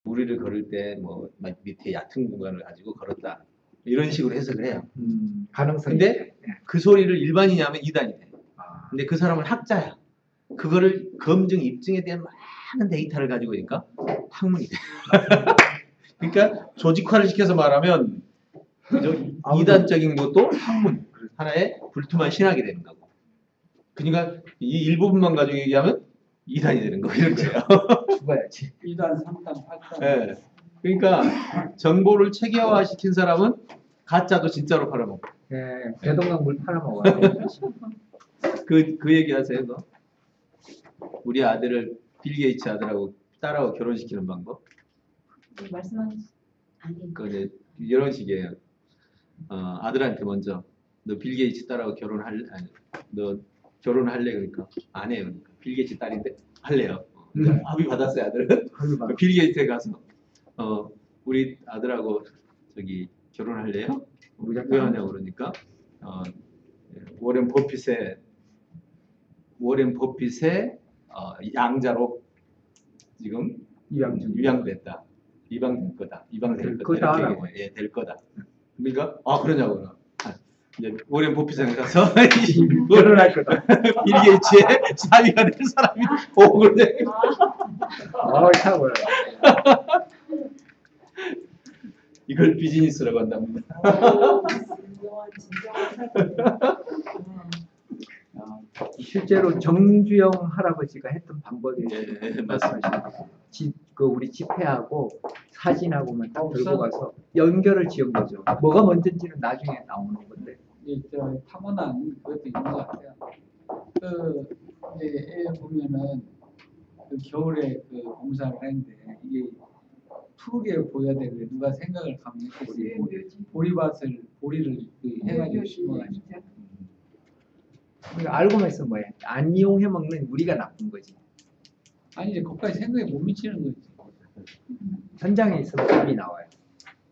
우리를 걸을 때 뭐 밑에 얕은 공간을 가지고 걸었다. 이런 식으로 해석을 해요. 가능성이. 근데 그 소리를 일반인이 하면 이단이 돼. 근데 그 사람은 학자야. 그거를 검증, 입증에 대한 많은 데이터를 가지고 있으니까 학문이 돼. 그러니까 조직화를 시켜서 말하면 그죠? 이단적인 것도 학문, 하나의 불투만 신학이 되는 거고. 그러니까 이 일부분만 가지고 얘기하면 이단이 되는 거 이런 거예요. 죽어야지. 2단, 3단, 8단. 네. 그러니까 정보를 체계화시킨 사람은 가짜도 진짜로 팔아먹고. 네, 대동강 물 팔아먹어야 돼. 그 얘기 하세요, 너? 우리 아들을 빌 게이츠 아들하고 딸하고 결혼시키는 방법? 말씀하신 아니. 그 이제 이런 식이에요. 아들한테 먼저 너 빌 게이츠 딸하고 너 결혼할래? 그러니까 안 해요. 그러니까 빌 게이츠 딸인데 할래요. 합의 받았어요, 아들은. 빌 게이츠에 가서 우리 아들하고 저기 결혼할래요? 왜 하냐고 그러니까 워렌 버핏의 양자로 지금 유양됐다. 입양될 거다. 입양될 거다. 예, 될 거다. 그러니까 그러냐고. 이제 워렌 버핏에 가서 결혼할 거다. 빌 게이츠의 사위가 될 사람이 오고 그러네. 차고요. 이걸 비즈니스라고 한답니다. 실제로 정주영 할아버지가 했던 방법이 맞습니다. 우리 집회하고 사진하고만 딱 들고 가서 연결을 지은 거죠. 뭐가 먼저인지는 나중에 나오는 건데. 타고난 그것도 있는 것 같아요. 이제 보면은 겨울에 공사를 하는데 이게 푸르게 보여야 되는데 누가 생각을 감했겠어요. 보리를 해가지고 심어가지고. 그러니까 알고만 있으면 뭐야? 안 이용해 먹는 우리가 나쁜 거지. 아니 이제 거기까지 생각에 못 미치는 거지. 현장에 있으면 답이 나와요.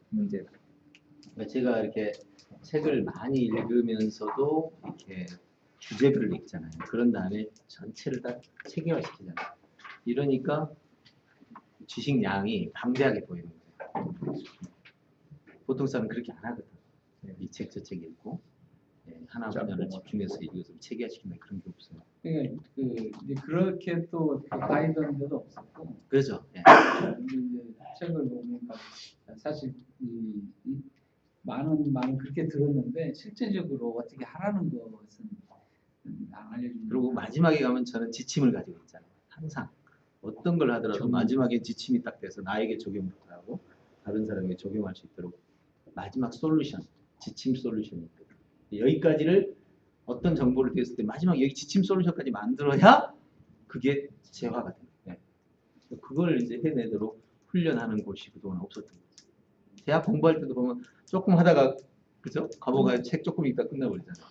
문제는. 제가 이렇게 책을 많이 읽으면서도 이렇게 주제들을 읽잖아요. 그런 다음에 전체를 다 체계화시키잖아요. 이러니까 지식량이 방대하게 보이는 거예요. 보통 사람은 그렇게 안 하거든. 이 책 저 책 읽고 하나 분야를 집중해서 이것을 체계화시키는 그런 게 없어요. 그러니까 이제 그렇게 또 가이드한 데도 없었고. 그렇죠. 예. 이제 책을 보니까 사실 많은 그렇게 들었는데 실제적으로 어떻게 하라는 것은 안 알려주는. 그리고 마지막에 가면 저는 지침을 가지고 있잖아요. 항상 어떤 걸 하더라도 마지막에 지침이 딱 돼서 나에게 적용부터 하고 다른 사람에게 적용할 수 있도록 마지막 솔루션, 지침 솔루션이 있거든요. 여기까지를 어떤 정보를 드렸을 때 마지막 여기 지침 솔루션까지 만들어야 그게 재화가 돼요. 네. 그걸 이제 해내도록 훈련하는 곳이 그동안 없었던 거예요. 대학 공부할 때도 보면 조금 하다가 그죠? 감옥 가서 책 조금 읽다 끝나버리잖아요.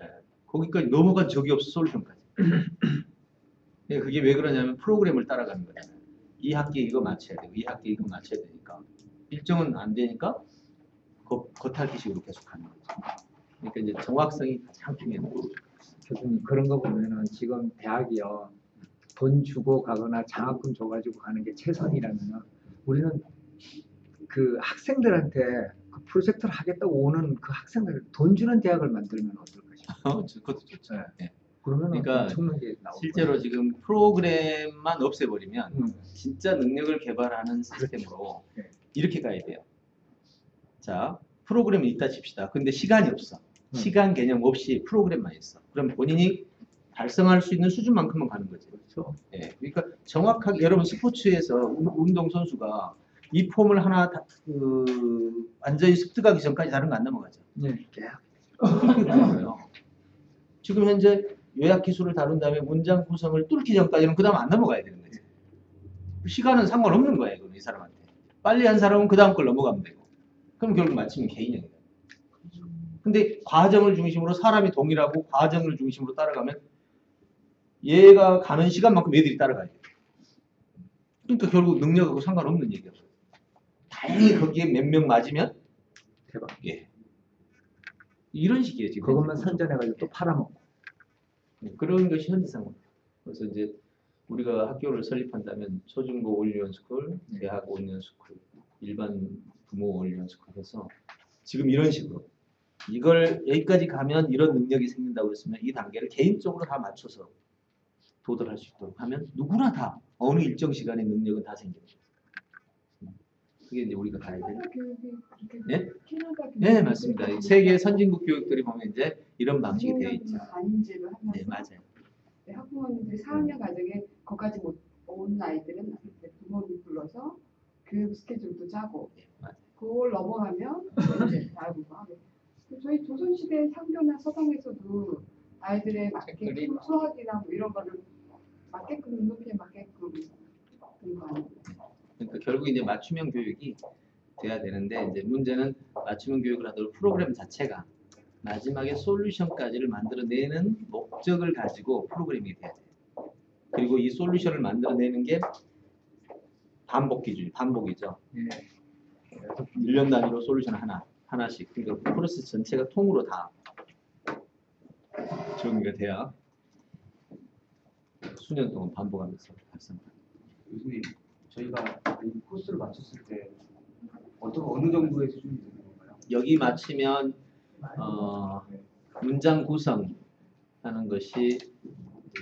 네. 거기까지 넘어간 적이 없어 솔루션까지. 그게 왜 그러냐면 프로그램을 따라가는 거잖아요. 이 학기에 이거 맞춰야 되고 이 학기에 이거 맞춰야 되니까 일정은 안 되니까 겉핥기식으로 계속 하는 거죠. 그러니까 이제 정확성이 가장 중요한 거죠. 교수님 그런 거 보면은 지금 대학이요 돈 주고 가거나 장학금 줘가지고 가는 게 최선이라면은 우리는 그 학생들한테 그 프로젝트를 하겠다고 오는 그 학생들 돈 주는 대학을 만들면 어떨까 싶어요. 그것도 좋죠. 네. 그러면 그러니까 실제로 지금 프로그램만 없애버리면 진짜 능력을 개발하는 시스템으로 이렇게 가야 돼요. 자, 프로그램이 있다 칩시다. 근데 시간이 없어. 시간 개념 없이 프로그램만 있어. 그럼 본인이 달성할 수 있는 수준만큼만 가는 거지. 그렇죠? 예. 그러니까 정확하게 여러분 스포츠에서 운동 선수가 이 폼을 하나 완전히 습득하기 전까지 다른 거 안 넘어가죠. 네. 지금 현재 요약 기술을 다룬 다음에 문장 구성을 뚫기 전까지는 그 다음 안 넘어가야 되는 거지. 시간은 상관없는 거예요, 이 사람한테. 빨리 한 사람은 그 다음 걸 넘어가면 되고. 그럼 결국 마치면 개인형이다. 근데 과정을 중심으로 사람이 동일하고 과정을 중심으로 따라가면 얘가 가는 시간만큼 얘들이 따라가야 돼. 그러니까 결국 능력하고 상관없는 얘기야. 다행히 거기에 몇 명 맞으면 대박. 예. 이런 식이에요 지금. 그것만 선전해가지고 또 팔아먹고. 그런 것이 현재 상황. 그래서 이제 우리가 학교를 설립한다면 초중고 올리원 스쿨, 네. 대학 올리원 스쿨, 일반 부모 올리원 스쿨 해서 지금 이런 식으로 이걸 여기까지 가면 이런 능력이 생긴다고 했으면 이 단계를 개인적으로 다 맞춰서 도달할 수 있도록 하면 누구나 다 어느 일정 시간의 능력은 다 생겨요. 그게 이제 우리가 가야 될. 네? 네, 맞습니다. 이 세계 선진국 교육들이 보면 이제 이런 방식이 되어 있죠. 반인지를 하면서 네, 맞아요. 학부모님들이 4학년 과정에 거기까지 못 온 아이들은 이제 부모님 불러서 교육 스케줄도 짜고 네, 맞아요. 그걸 넘어가면 이제 다음으로 하게. 저희 조선시대 상교나 서당에서도 아이들의 맞게 책들이 수학이나 뭐 이런 거를 맞게끔 눈높이에 맞게끔 그런 거 아니에요? 그러니까 결국 이제 맞춤형 교육이 돼야 되는데 이제 문제는 맞춤형 교육을 하도록 프로그램 자체가 마지막에 솔루션까지를 만들어내는 목적을 가지고 프로그램이 돼야 돼요. 그리고 이 솔루션을 만들어내는 게 반복 기준, 반복이죠. 네. 1년 단위로 솔루션 하나씩. 그러니까 프로세스 전체가 통으로 다 정리가 돼야 수년 동안 반복하면서 달성합니다. 교수님, 저희가 이 코스를 마쳤을 때 어느 정도의 수준이 되는 건가요? 여기 마치면 문장 구성하는 것이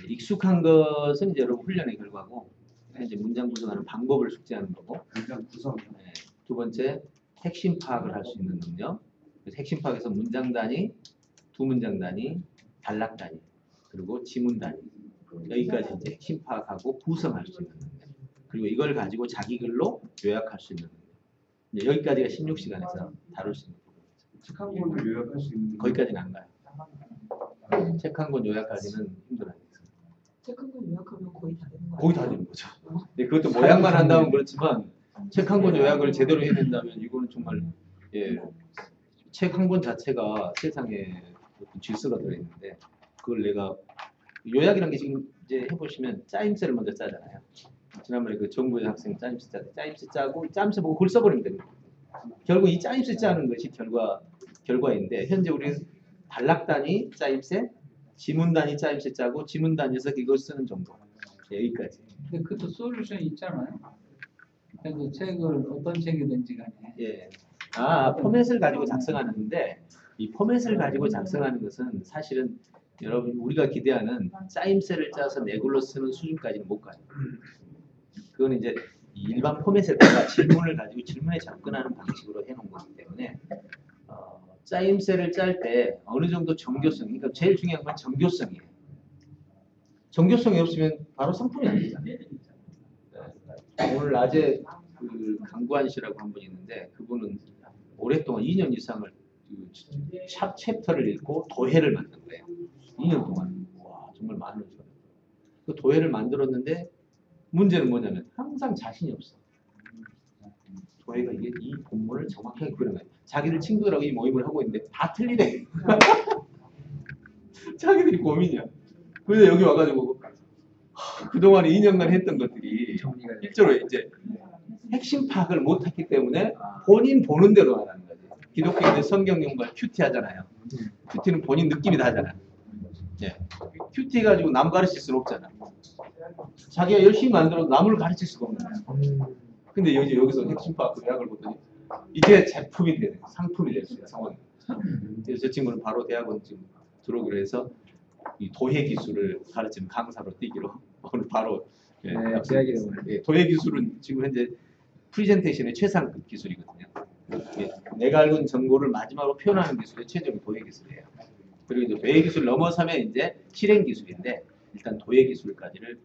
익숙한 것은 이제 여러분 훈련의 결과고 이제 문장 구성하는 방법을 숙지하는 거고 문장 구성. 네. 두 번째 핵심 파악을 할 수 있는 능력. 그래서 핵심 파악에서 문장 단위, 두 문장 단위, 단락 단위, 그리고 지문 단위 여기까지 이제 핵심 파악하고 구성할 수 있는 능력. 그리고 이걸 가지고 자기 글로 요약할 수 있는 능력. 이제 여기까지가 16시간에서 다룰 수 있는 부분이죠. 책 한 권을 요약할 수 있는. 거기까지는 안 가요. 책 한 권 요약까지는 힘들어요. 책 한 권 요약하면 거의 다 되는 거예요. 거의 다 되는 거죠. 네, 그것도 모양만 한다면 그렇지만 책 한 권 요약을 제대로 해야 된다면 이거는 정말 책 한 권 자체가 세상에 어떤 질서가 들어있는데 그걸 내가 요약이라는 게 지금 이제 해보시면 짜임새를 먼저 짜잖아요. 지난번에 그 정부의 학생 짜임새 짜고 짜임새 보고 그걸 써버리면 됩니다. 결국 이 짜임새 짜는 것이 결과인데 현재 우리는 단락 단위 짜임새, 지문 단위 짜임새 짜고 지문 단위에서 이걸 쓰는 정도. 여기까지. 근데 그것도 솔루션이 있잖아요. 그래서 책을 어떤 책이든지 간에 예. 포맷을 가지고 작성하는데 이 포맷을 가지고 작성하는 것은 사실은 여러분 우리가 기대하는 짜임새를 짜서 내 글로 쓰는 수준까지는 못 가요. 그건 이제 일반 포맷에다가 질문을 가지고 질문에 접근하는 방식으로 해놓은 거기 때문에 짜임새를 짤 때 어느 정도 정교성, 그러니까 제일 중요한 건 정교성이에요. 정교성이 없으면 바로 상품이 안 되잖아요. 오늘 낮에 그 강구한 씨라고 한 분이 있는데 그분은 오랫동안 2년 이상을 그 챕터를 읽고 도해를 만든 거예요. 2년 동안. 와 정말 많은 시간. 그 도해를 만들었는데 문제는 뭐냐면 항상 자신이 없어. 도해가 이게 이 본문을 정확하게 그리는 거예요. 자기들 친구들하고 이 모임을 하고 있는데 다 틀리대. 자기들이 고민이야. 그래서 여기 와가지고 그동안 2년간 했던 것들이 정리가 실제로 이제 핵심 파악을 못했기 때문에 본인 보는 대로 하라는 거지. 기독교인들 성경 연구할 큐티 하잖아요. 큐티는 본인 느낌이 다 하잖아요. 예. 큐티 가지고 남 가르칠 수는 없잖아. 자기가 열심히 만들어도 남을 가르칠 수가 없는 거야. 근데 여기서 핵심 파악 요약을 보더니 이게 제품이 되는 상품이 될 수 있는 상황이에요. 그래서 저 친구는 바로 대학원 지금 들어오기로 해서 이 도해 기술을 가르치는 강사로 뛰기로 오늘 바로 계약이 되고 도해 기술은 지금 현재 프리젠테이션의 최상급 기술이거든요. 내가 알고 있는 정보를 마지막으로 표현하는 기술의 최적이 도해 기술이에요. 그리고 이제 도해 기술 넘어서면 이제 실행 기술인데 일단 도해 기술까지를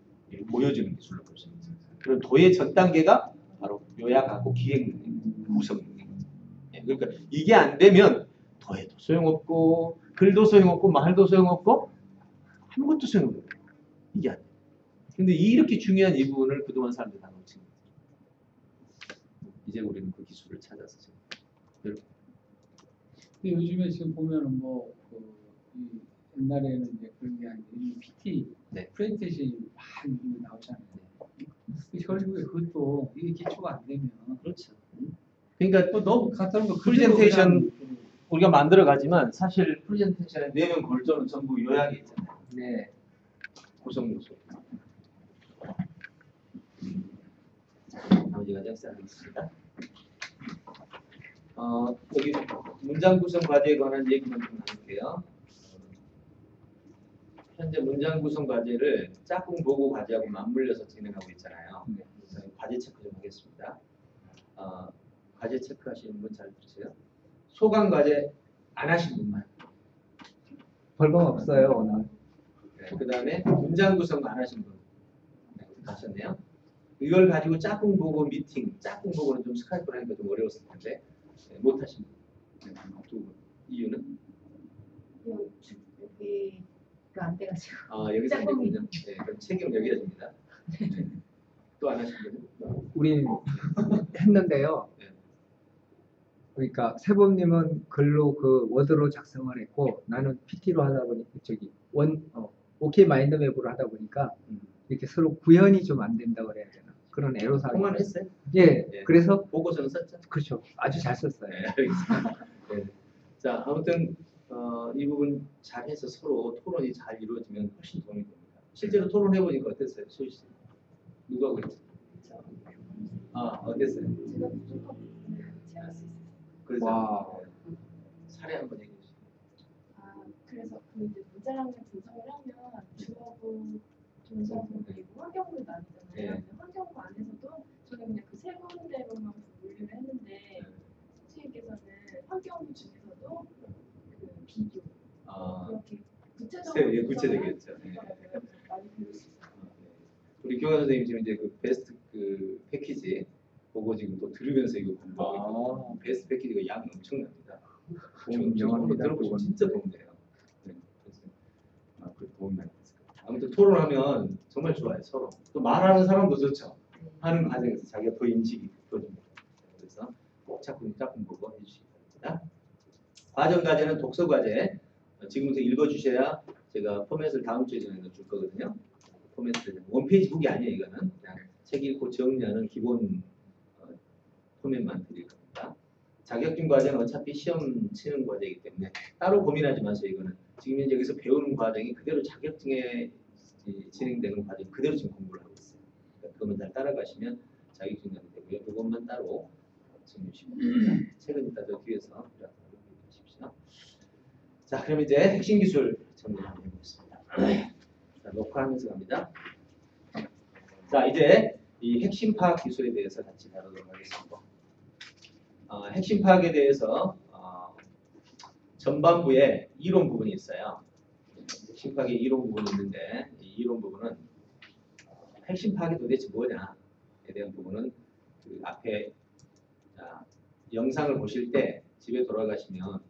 보여주는 기술로 볼 수 있습니다. 그럼 도해 전 단계가 바로 요약하고 기획 능력, 구성 능력. 그러니까 이게 안 되면 도해도 소용없고 글도 소용없고 말도 소용없고 아무것도 소용없는 거예요. 이게 안 돼요. 근데 이렇게 중요한 이 부분을 그동안 사람들이 다 놓친 거예요. 이제 우리는 그 기술을 찾아서 지금. 근데 요즘에 지금 보면은 이 옛날에는 이제 그런 게 아니고 이 PT 네. 프레젠테이션이 많이 나오잖아요. 결국에 그것도 이게 기초가 안 되면 그렇죠. 그러니까 또 너무 간단한 거 프레젠테이션 우리가 만들어 가지만 사실 프레젠테이션의 내면 골조는 전부 요약이 있잖아요. 네. 구성 요소. 번째 과정 시작하겠습니다. 여기 문장 구성 과제에 관한 얘기만 좀 나눌게요. 현재 문장 구성 과제를 짝꿍 보고 과제하고 맞물려서 진행하고 있잖아요. 그래서 과제 체크 좀 하겠습니다. 과제 체크하시는 분 잘 들으세요. 소강 과제 안 하신 분만. 벌금 없어요 오늘. 네, 그 다음에 문장 구성 안 하신 분. 네, 하셨네요. 이걸 가지고 짝꿍 보고 미팅, 짝꿍 보고는 좀 스카이프로 하니까 좀 어려웠을 텐데 네, 못 하신 분. 네, 두 분. 이유는? 여기가 안 돼가지고. 여기서 짝꿍이. 되군요. 네, 그럼 책임은 여기다 줍니다. 네. 또 안 하신 분은? 우린 했는데요. 네. 그러니까 세범님은 글로 그 워드로 작성을 했고 나는 PT로 하다 보니까 OK 마인드맵으로 하다 보니까 이렇게 서로 구현이 좀 안 된다 그래야 되나 그런 애로사항이. 통화는 했어요? 예. 네. 그래서 보고서는 썼죠? 그렇죠. 아주 잘 썼어요. 네, 알겠습니다. 네. 자, 아무튼 이 부분 잘해서 서로 토론이 잘 이루어지면 훨씬 도움이 됩니다. 실제로 토론해 보니까 어땠어요, 소희 씨? 누가 그랬죠? 어땠어요? 제가 무조건 제가 수 있어요. 그래서 와. 사례 한번 얘기해 주세요. 그래서 그 이제 문장을 분석을 하면 주어고 동사고 그리고 환경으로 나뉘잖아요. 네. 근데 환경구 안에서도 저는 그냥 그 세 군데로만 분류를 했는데 선생님께서는 환경구 중에서도 그 비교 그렇게 구체적으로 구체적이었죠. 네. 많이 배울 수 있어요. 우리 교감 선생님 지금 이제 그 베스트 그 패키지 보고 지금 또 들으면서 이거 공부하고 있고 베스트 패키지가 양이 엄청납니다. 유명합니다, 들어보시면 그건. 진짜 도움돼요. 네, 그래서 그 도움이 많이 됐을 것 같아요. 아무튼 토론하면 정말 좋아요. 서로 또 말하는 사람도 좋죠. 하는 과정에서 자기가 더 인식이 깊어집니다. 그래서 꼭 짝꿍 보고 해주시기 바랍니다. 과정 과제는 독서 과제. 지금부터 읽어주셔야 제가 포맷을 다음 주에 줄 거거든요. 포맷을 원페이지 북이 아니에요. 이거는 그냥 책 읽고 정리하는 기본 포맷만 드릴 겁니다. 자격증 과제는 어차피 시험 치는 과제이기 때문에 따로 고민하지 마세요. 이거는 지금 현재 여기서 배우는 과정이 그대로 자격증에 진행되는 과정 그대로 지금 공부를 하고 있어요. 그러니까 그것만 잘 따라가시면 자격증이 되고요. 그것만 따로 정리하시면 됩니다. 책은 이따 저 뒤에서 하십시오. 자, 그럼 이제 핵심 기술 정리 한번 해보겠습니다. 자, 녹화하면서 갑니다. 자, 이제 이 핵심 파악 기술에 대해서 같이 다루도록 하겠습니다. 핵심 파악에 대해서 전반부에 이론 부분이 있어요. 핵심 파악의 이론 부분이 있는데 이 이론 부분은 핵심 파악이 도대체 뭐냐에 대한 부분은 그 앞에 영상을 보실 때 집에 돌아가시면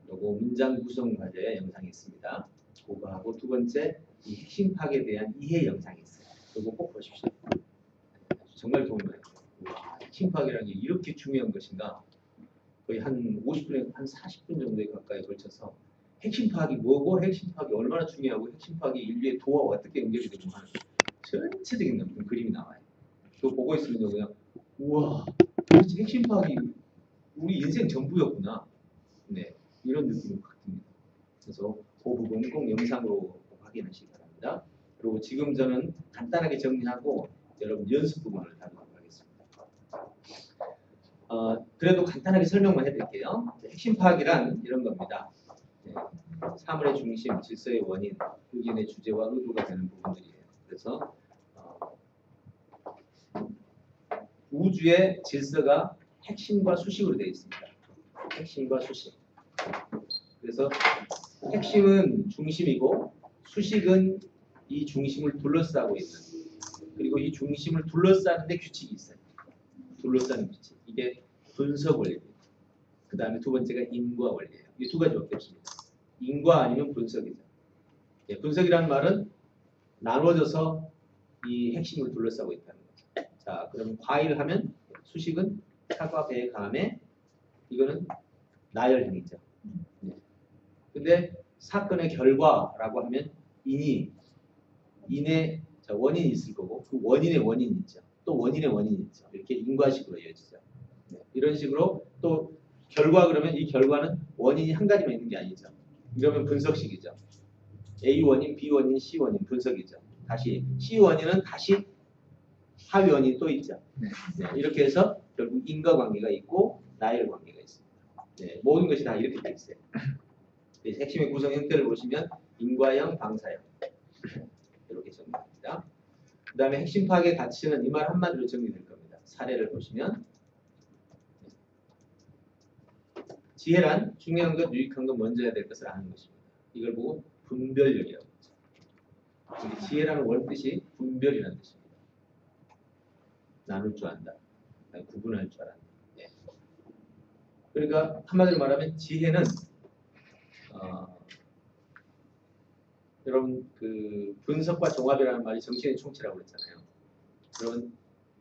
요거 문장 구성 과제 영상이 있습니다. 그거하고 두 번째 이 핵심 파악에 대한 이해 영상이 있어요. 요거 꼭 보십시오. 정말 도움이 많이 돼요. 핵심 파악이라는 게 이렇게 중요한 것인가? 거의 한 50분에서 한 40분 정도에 가까이 걸쳐서 핵심 파악이 뭐고 핵심 파악이 얼마나 중요하고 핵심 파악이 인류의 도와 어떻게 연결이 되고 하는 전체적인 어떤 그림이 나와요. 그거 보고 있으면 그냥 우와, 도대체 핵심 파악이 우리 인생 전부였구나. 네, 이런 느낌이 확 듭니다. 그래서 그 부분 꼭 영상으로 확인하시기 바랍니다. 그리고 지금 저는 간단하게 정리하고 여러분 연습 부분을 다루도록 하겠습니다. 그래도 간단하게 설명만 해드릴게요. 핵심 파악이란 이런 겁니다. 네, 사물의 중심, 질서의 원인, 의견의 주제와 의도가 되는 부분들이에요. 그래서 우주의 질서가 핵심과 수식으로 되어 있습니다. 핵심과 수식. 그래서 핵심은 중심이고 수식은 이 중심을 둘러싸고 있는, 그리고 이 중심을 둘러싸는 데 규칙이 있어요. 둘러싸는 규칙. 이게 분석 원리입니다. 그 다음에 두 번째가 인과 원리예요. 이 두 가지밖에 없습니다. 인과 아니면 분석이죠. 예, 분석이라는 말은 나눠져서 이 핵심을 둘러싸고 있다는 거죠. 자, 그러면 과일 하면 수식은 사과, 배, 감에 이거는 나열형이죠. 네. 근데 사건의 결과라고 하면 인의 원인이 있을 거고 그 원인의 원인이 있죠. 또 원인의 원인이 있죠. 이렇게 인과식으로 이어지죠. 네. 이런 식으로 또 결과 그러면 이 결과는 원인이 한 가지만 있는 게 아니죠. 이러면 분석식이죠. A 원인, B 원인, C 원인 분석이죠. 다시 C 원인은 다시 하위 원인이 또 있죠. 네. 네, 이렇게 해서 결국 인과관계가 있고 나열 관계가 있습니다. 네, 모든 것이 다 이렇게 돼 있어요. 네, 핵심의 구성 형태를 보시면 인과형, 방사형 이렇게 정리됩니다. 그 다음에 핵심 파악의 가치는 이 말 한마디로 정리될 겁니다. 사례를 보시면 지혜란 중요한 것, 유익한 것 먼저 해야 될 것을 아는 것입니다. 이걸 보고 분별력이라고 하죠. 여기 지혜라는 원뜻이 분별이라는 뜻입니다. 나눌 줄 안다. 구분할 줄 안다. 예. 그러니까 한마디로 말하면 지혜는 여러분 그 분석과 종합이라는 말이 정신의 총체라고 그랬잖아요. 여러분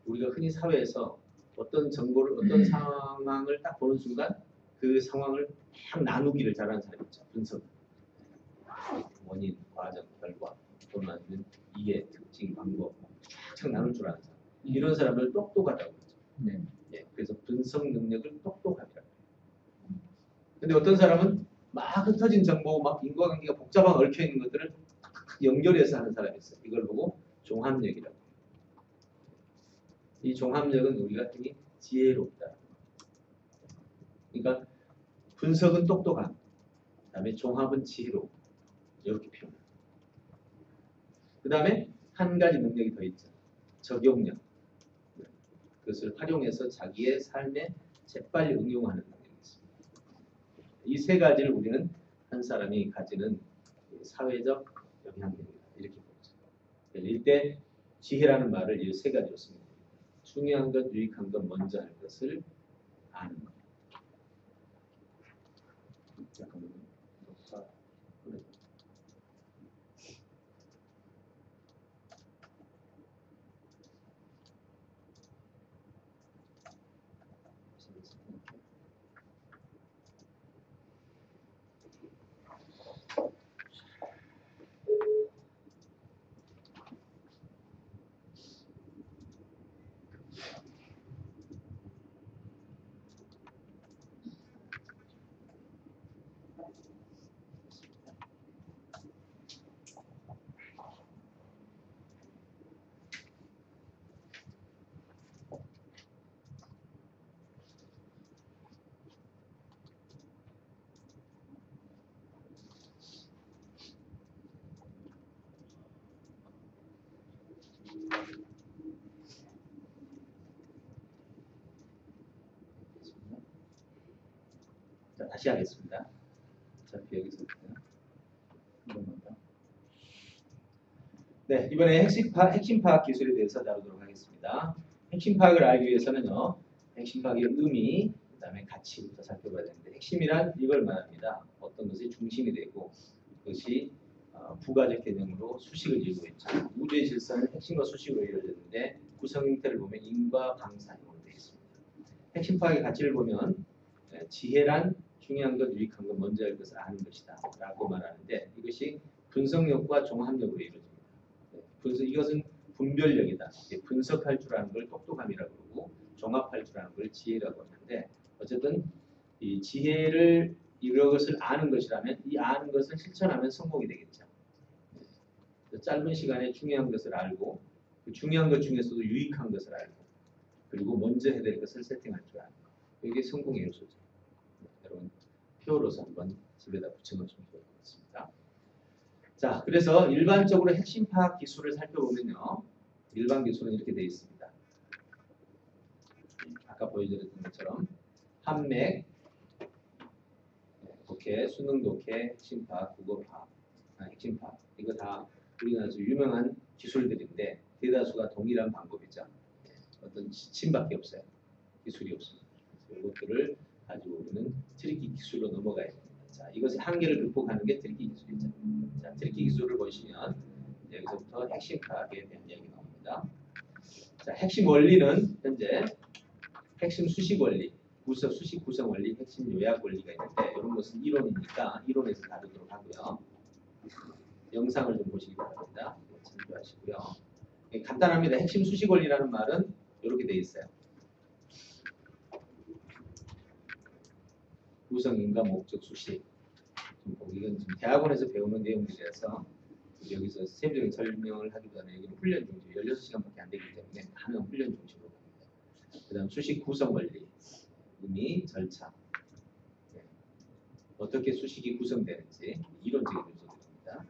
우리가 흔히 사회에서 어떤 정보를 어떤 상황을 딱 보는 순간 그 상황을 딱 나누기를 잘하는 사람이 있죠. 분석, 원인, 과정, 결과, 또는 아니면 이해, 특징, 방법 쫙 나눌 줄 아는 사람. 이런 사람을 똑똑하다고 그러죠. 네. 예, 그래서 분석 능력을 똑똑함이라고 해요. 근데 어떤 사람은 막 흩어진 정보, 막 인과관계가 복잡하게 얽혀 있는 것들을 연결해서 하는 사람이 있어요. 이걸 보고 종합력이라고 해요. 이 종합력은 우리가 흔히 지혜롭다. 그러니까 분석은 똑똑함, 그다음에 종합은 지혜로움 이렇게 표현합니다. 그다음에 한 가지 능력이 더 있죠. 적용력. 그것을 활용해서 자기의 삶에 재빨리 응용하는 능력이 있습니다. 이 세 가지를 우리는 한 사람이 가지는 사회적 영향력이다 이렇게 보죠. 이때 지혜라는 말을 이 세 가지로 씁니다. 중요한 것, 유익한 것 먼저 할 것을 아는 것. 잠깐만요. 자, 다시 하겠습니다. 자, 여기서부터 한 번만 더. 네, 이번에 핵심 파악 기술에 대해서 다루도록 하겠습니다. 핵심 파악을 알기 위해서는요, 핵심 파악의 의미, 그 다음에 가치부터 살펴봐야 되는데, 핵심이란 이걸 말합니다. 어떤 것이 중심이 되고, 그것이 부가적 개념으로 수식을 이루고 있죠. 우주의 질서는 핵심과 수식으로 이루어졌는데, 구성 형태를 보면 인과 방사형으로 되어 있습니다. 핵심 파악의 가치를 보면, 지혜란 중요한 것, 유익한 것, 먼저 할 것을 아는 것이다 라고 말하는데 이것이 분석력과 종합력으로 이루어집니다. 이것은 분별력이다. 분석할 줄 아는 걸 똑똑함이라고 그러고 종합할 줄 아는 걸 지혜라고 하는데 어쨌든 이 지혜를 이것을 아는 것이라면 이 아는 것을 실천하면 성공이 되겠죠. 짧은 시간에 중요한 것을 알고 그 중요한 것 중에서도 유익한 것을 알고 그리고 먼저 해야 될 것을 세팅할 줄 아는 것. 이게 성공의 요소죠. 여러분 표로서 한번 집에다 붙여놓으시면 좋을 것 같습니다. 자, 그래서 일반적으로 핵심 파악 기술을 살펴보면요, 일반 기술은 이렇게 되어 있습니다. 아까 보여드렸던 것처럼 한맥, 독해, 수능 독해, 핵심 파악, 국어 파악, 핵심 파악 이거 다 우리나라에서 유명한 기술들인데 대다수가 동일한 방법이죠. 어떤 지침밖에 없어요. 기술이 없습니다. 이것들을 가지고 우리는 트리키 기술로 넘어가야 됩니다. 자, 이것의 한계를 극복하는 게 트리키 기술이죠. 자, 트리키 기술을 보시면 여기서부터 핵심 파악에 대한 이야기 나옵니다. 자, 핵심 원리는 현재 핵심 수식 원리, 수식 구성 원리, 핵심 요약 원리가 있는데 이런 것은 이론이니까 이론에서 다루도록 하고요. 영상을 좀 보시기 바랍니다. 참조하시고요. 간단합니다. 핵심 수식 원리라는 말은 이렇게 되어 있어요. 구성인과 목적 수식. 이건 지금 대학원에서 배우는 내용들이라서 여기서 세부적인 설명을 하기보다는 여기는 훈련 중심, 16시간밖에 안 되기 때문에 하는 훈련 중심으로 갑니다. 그 다음 수식 구성 관리, 의미, 절차, 어떻게 수식이 구성되는지 이론적인 요소들입니다.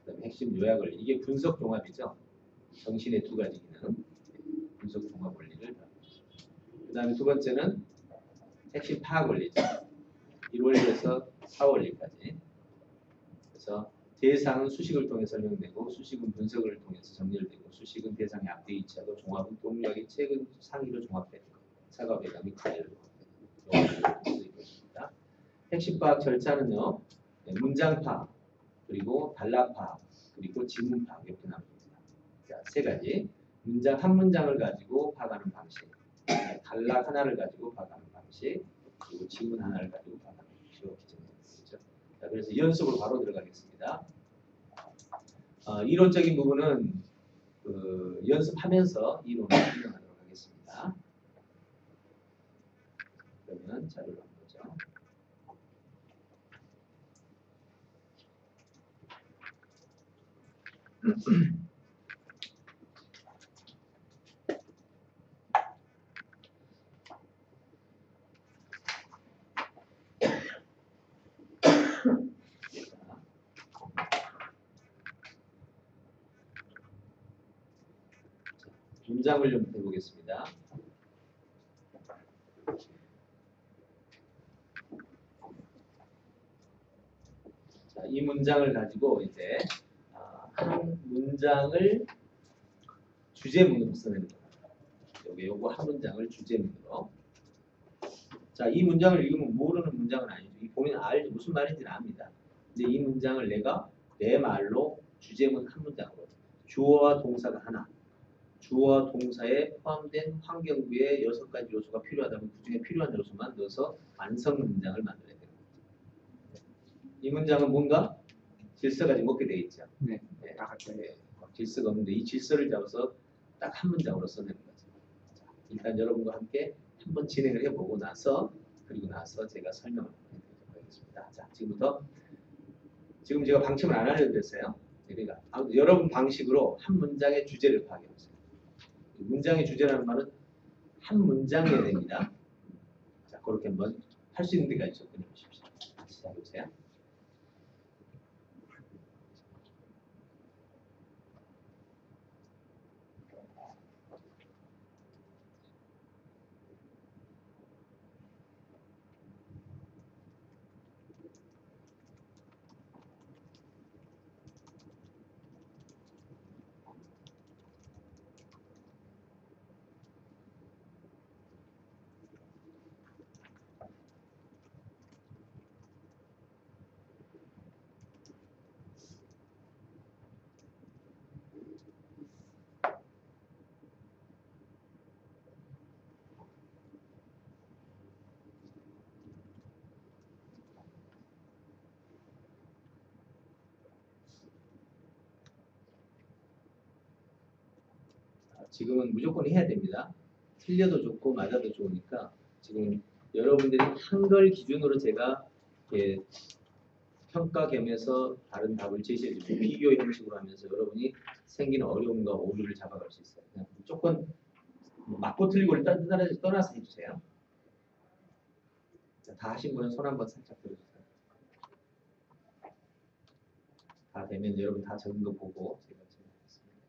그 다음에 핵심 요약 원리, 이게 분석 종합이죠. 정신의 두 가지 기능, 분석 종합 원리를 그 다음에 두 번째는 핵심 파악 원리죠. 1원리에서 4원리까지. 그래서 대상은 수식을 통해 설명되고 수식은 분석을 통해서 정렬되고 수식은 대상의 앞뒤 위치하고 종합은 동력이 최근 상위로 종합되는 것. 사과배가 밑으로 종합되는 것입니다. 핵심 파악 절차는요. 문장 파악, 그리고 단락 파악, 그리고 지문 파악 이렇게 나눕니다. 자, 세 가지. 문장 한 문장을 가지고 파악하는 방식, 단락 하나를 가지고 파악하는 방식, 그리고 지문 하나를 가지고 파악하는 방식 이렇게 정해졌죠. 자, 그래서 연습으로 바로 들어가겠습니다. 이론적인 부분은 연습하면서 이론을 설명하도록 하겠습니다. 그러면 자료를 한번 보죠. 문장을 좀 해보겠습니다. 자, 이 문장을 가지고 이제 한 문장을 주제문으로 써내는 겁니다. 요거 한 문장을 주제문으로. 자, 이 문장을 읽으면 모르는 문장은 아니죠. 이 보면 알죠. 무슨 말인지는 압니다. 근데 이 문장을 내가 내 말로 주제문 한 문장으로 주어와 동사가 하나. 주어와 동사에 포함된 환경구의 6가지 요소가 필요하다면 그 중에 필요한 요소만 넣어서 완성 문장을 만들어야 됩니다. 이 문장은 뭔가 질서가 좀 먹게 되어 있죠. 네. 네. 다 같아요. 네. 질서가 없는데 이 질서를 잡아서 딱 한 문장으로 써내는 거죠. 자, 일단 여러분과 함께 한번 진행을 해보고 나서 제가 설명을 해드리도록 하겠습니다. 자, 지금 제가 방침을 안 알려드렸어요. 그러니까 아무튼 여러분 방식으로 한 문장의 주제를 파악해보세요. 문장의 주제라는 말은 한 문장이어야 됩니다. 자, 그렇게 한번 할 수 있는 데까지 접근해 보십시오. 시작해보세요. 지금은 무조건 해야 됩니다. 틀려도 좋고 맞아도 좋으니까 지금 여러분들이 한글 기준으로 제가 평가 겸해서 다른 답을 제시해주고 비교 형식으로 하면서 여러분이 생기는 어려움과 오류를 잡아갈 수 있어요. 그냥 무조건 맞고 틀리고를 떠나서 해주세요. 자, 다 하신 분은 손 한번 살짝 들어주세요. 다 되면 여러분 다 적은 거 보고 제가 진행하겠습니다.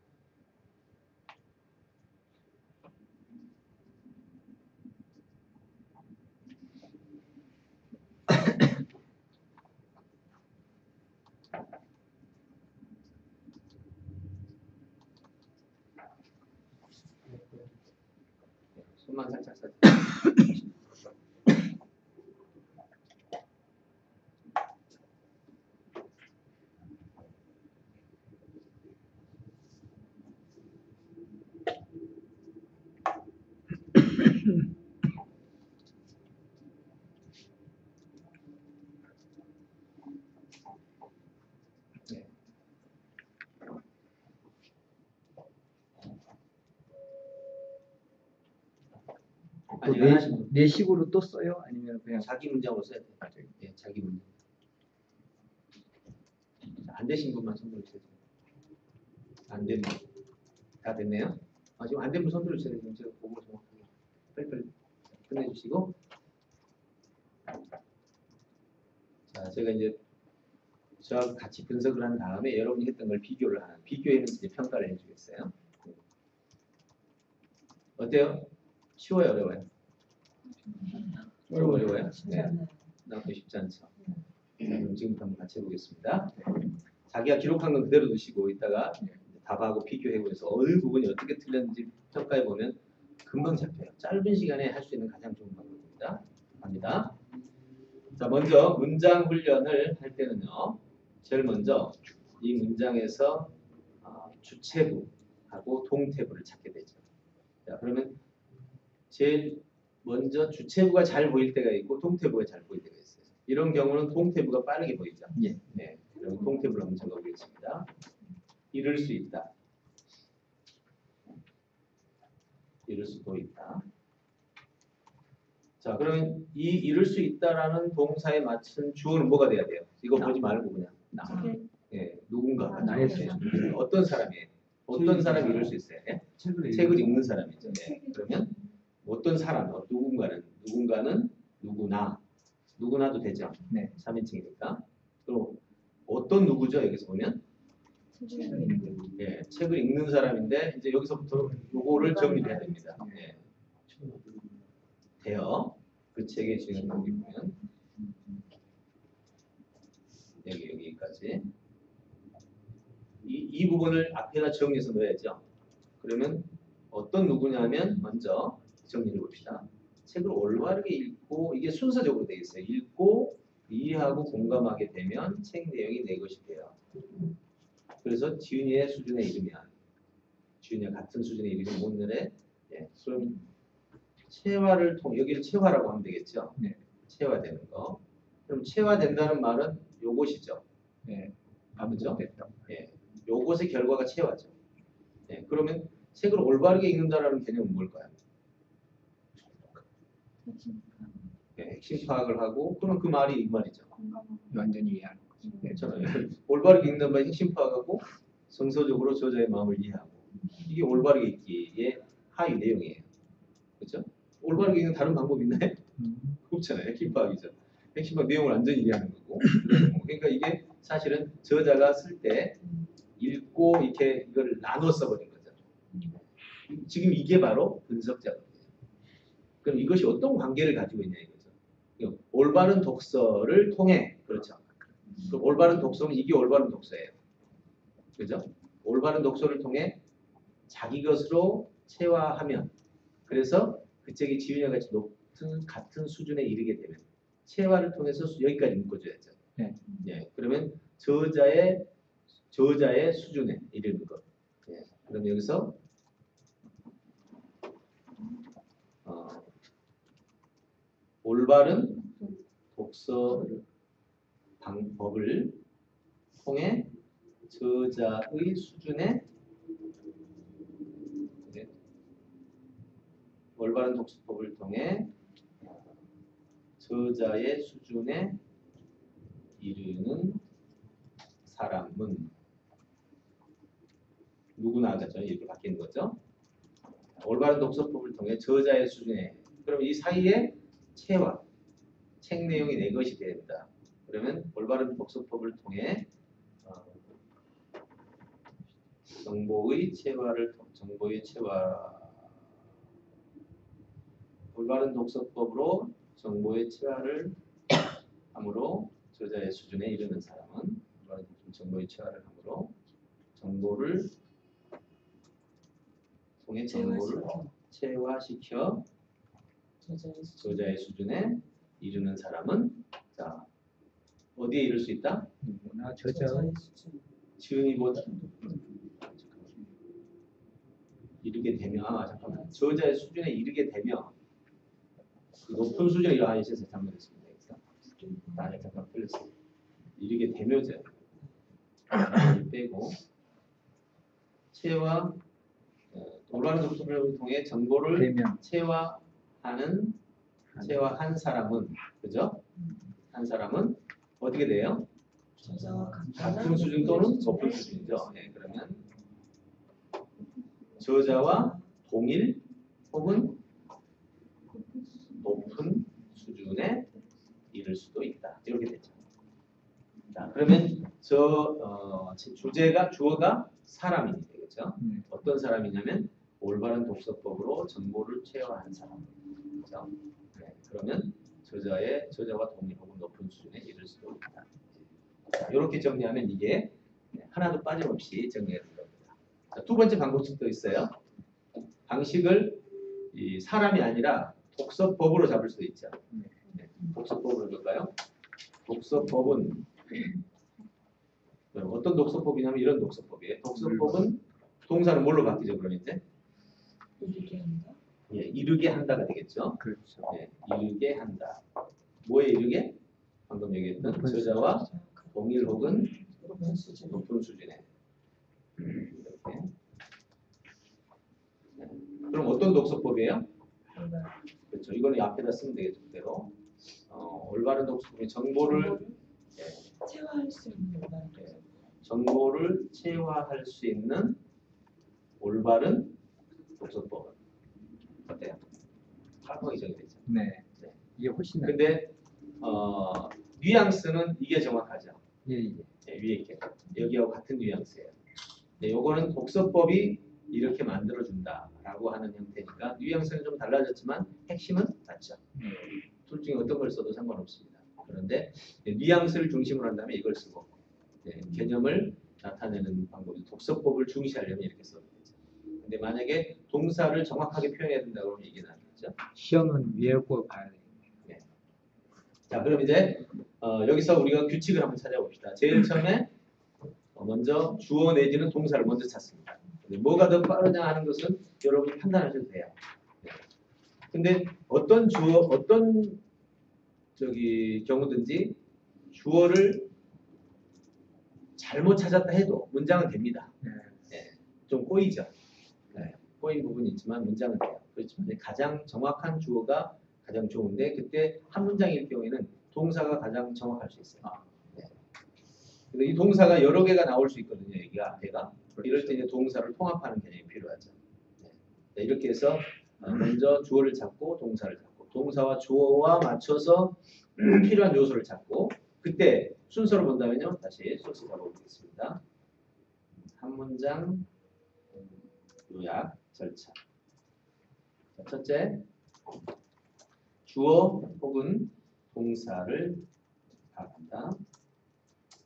손만 살짝 살짝. 아니, 안 하시면 내식으로 또 써요? 아니면 그냥 자기 문장으로 써야 돼요. 예, 자기 문장. 자, 안 되신 분만 손 들어주세요. 안 됐네. 다 됐네요. 지금 안 되면 손 들어주세요. 지금 제가 보고 정확하게 빨리빨리 끝내주시고. 자, 제가 이제 저하고 같이 분석을 한 다음에 여러분이 했던 걸 비교를 하는 비교해서 이제 평가를 해주겠어요. 어때요? 쉬워요, 어려워요? 어려워요? 네. 나도 쉽지 않죠. 자, 그럼 지금부터 한번 같이 해보겠습니다. 자기가 기록한 건 그대로 두시고 이따가 답하고 비교해보면서 어느 부분이 어떻게 틀렸는지 평가해보면 금방 잡혀요. 짧은 시간에 할 수 있는 가장 좋은 방법입니다. 갑니다. 자, 먼저 문장 훈련을 할 때는요. 제일 먼저 이 문장에서 주체부하고 동태부를 찾게 되죠. 자, 그러면 제일 먼저 주체부가 잘 보일 때가 있고 동태부가 잘 보일 때가 있어요. 이런 경우는 동태부가 빠르게 보이죠. 예. 네. 그럼 동태부를 한번 적어보겠습니다. 이룰 수 있다. 이룰 수도 있다. 자, 그러면 이 이룰 수 있다라는 동사에 맞춘 주어는 뭐가 돼야 돼요? 이거 보지 말고 그냥 나. 예, 누군가가 나의 어떤 사람이에요? 어떤 사람이 이룰 수 있어요? 예? 책을 읽는 사람이죠. 예. 그러면 어떤 사람, 누군가는 누구나도 되죠. 네. 3인칭이니까. 그럼 어떤 누구죠? 여기서 보면 예, 책을 읽는 사람인데 이제 여기서부터 요거를 정리해야 됩니다. 예. 돼요. 그 책의 주인공이 보면 여기까지 이 부분을 앞에다 정리해서 넣어야죠. 그러면 어떤 누구냐면 먼저 정리해 봅시다. 책을 올바르게 읽고 이게 순서적으로 되어 있어요. 읽고 이해하고 공감하게 되면 책 내용이 내 것이 돼요. 그래서 지윤이의 수준에 이르면 지윤이와 같은 수준에 이르면 오늘의 그럼 체화를 여기를 체화라고 하면 되겠죠. 네. 체화되는 거. 그럼 체화된다는 말은 요것이죠. 네. 맞죠? 됐다. 예. 요것의 결과가 체화죠. 예. 그러면 책을 올바르게 읽는다라는 개념은 뭘까요? 예, 핵심 파악을 하고 그럼 그 말이 이 말이죠. 완전히 이해하는 거죠. 네. 그렇잖아요. 올바르게 읽는 말이 핵심 파악하고 정서적으로 저자의 마음을 이해하고 이게 올바르게 읽기의 하위 내용이에요. 그렇죠? 올바르게 읽는 다른 방법이 있나요? 없잖아요. 핵심 파악이죠. 핵심 파악 내용을 완전히 이해하는 거고. 그러니까 이게 사실은 저자가 쓸 때 읽고 이렇게 이걸 나눠 써버린 거죠. 지금 이게 바로 분석 작업이에요. 그럼 이것이 어떤 관계를 가지고 있냐 이거죠. 올바른 독서를 통해 그렇죠. 그럼 올바른 독서는 이게 올바른 독서예요. 그죠? 올바른 독서를 통해 자기 것으로 체화하면 그래서 그 책이 지윤이와 같이 같은 수준에 이르게 되면 체화를 통해서 여기까지 묶어줘야죠. 네. 예, 그러면 저자의 수준에 이르는 것. 예, 그럼 여기서 올바른 독서 방법을 통해 저자의 수준에 올바른 독서법을 통해 저자의 수준에 이르는 사람은 누구나가죠. 이렇게 바뀌는 거죠. 올바른 독서법을 통해 저자의 수준에 그럼 이 사이에 체화, 책 내용이 내 것이 된다. 그러면 올바른 독서법을 통해 정보의 체화 올바른 독서법으로 정보의 체화를 함으로 저자의 수준에 이르는 사람은 올바른 정보의 체화를 함으로 정보를 통해 정보를 체화시켜 저자의 수준에 이르는 사람은 자 어디에 이를 수 있다? 누구나 저자 지은이보다 이르게 되면 잠깐만 저자의 수준에 이르게 되면 그 높은 수준에 있어서 잘못했습니다. 잠깐 틀렸어요. 이르게 되면서 빼고 체화 올바른 독서법을 통해 정보를 되면. 체화한 사람은 그죠? 한 사람은 어떻게 돼요? 같은 수준 또는 높은 수준이죠. 네, 그러면 저자와 동일 혹은 높은 수준에 이를 수도 있다. 이렇게 되죠. 자, 그러면 주어가 사람이 되겠죠. 어떤 사람이냐면 올바른 독서법으로 정보를 체화한 사람. 그렇죠? 네, 그러면 저자와 동일 혹은 높은 수준에 이를 수도 있다. 자, 이렇게 정리하면 이게 하나도 빠짐없이 정리가 됩니다. 자, 두 번째 방법도 있어요. 방식을 이 사람이 아니라 독서법으로 잡을 수도 있죠. 네, 독서법으로 볼까요? 독서법은 어떤 독서법이냐면 이런 독서법이에요. 독서법은 동사는 뭘로 바뀌죠? 그럼 이제 이르게 한다. 예, 이르게 한다가 되겠죠. 그렇죠. 예, 이르게 한다. 뭐에 이르게? 방금 얘기했던 저자와 동일 혹은 높은 수준. 높은 수준에 이렇게. 네. 그럼 어떤 독서법이에요? 그렇죠. 이거는 앞에다 쓰면 되겠죠. 그대로. 올바른 독서법이 정보를 체화할 수 있는 올바른 독서. 정보를 체화할 수 있는 올바른 독서법은 어때요? 깔끔하게 정의되죠. 네. 네. 이게 훨씬 근데 뉘앙스는 이게 정확하죠. 예, 예. 네, 위에 있게 여기하고 같은 뉘앙스예요. 네, 요거는 독서법이 이렇게 만들어준다라고 하는 형태니까 뉘앙스는 좀 달라졌지만 핵심은 같죠. 둘 중에 어떤 걸 써도 상관없습니다. 그런데 뉘앙스를 중심으로 한다면 이걸 쓰고 개념을 나타내는 방법이 독서법을 중시하려면 이렇게 써도 되죠. 근데 만약에 동사를 정확하게 표현해야 된다고 그러면 이게 나겠죠. 시험은 위에 거 봐야 돼요. 네. 자, 그럼 이제 여기서 우리가 규칙을 한번 찾아봅시다. 제일 처음에 먼저 주어 내지는 동사를 먼저 찾습니다. 근데 뭐가 더 빠르냐 하는 것은 여러분이 판단하셔도 돼요. 네. 근데 어떤 경우든지 주어를 잘못 찾았다 해도 문장은 됩니다. 네. 좀 꼬이죠. 네. 꼬인 부분이 있지만 문장은 돼요. 그렇지만 가장 정확한 주어가 가장 좋은데 그때 한 문장일 경우에는 동사가 가장 정확할 수 있어요. 네. 근데 이 동사가 여러 개가 나올 수 있거든요. 여기가 앞에가. 이럴 때 이제 동사를 통합하는 개념이 필요하죠. 네. 네, 이렇게 해서 먼저 주어를 찾고 동사를 찾고 동사와 주어와 맞춰서 필요한 요소를 찾고 그때 순서로 본다면요. 다시 소스 잡아보겠습니다. 한 문장 요약 절차. 자, 첫째, 주어 혹은 동사를 갖다.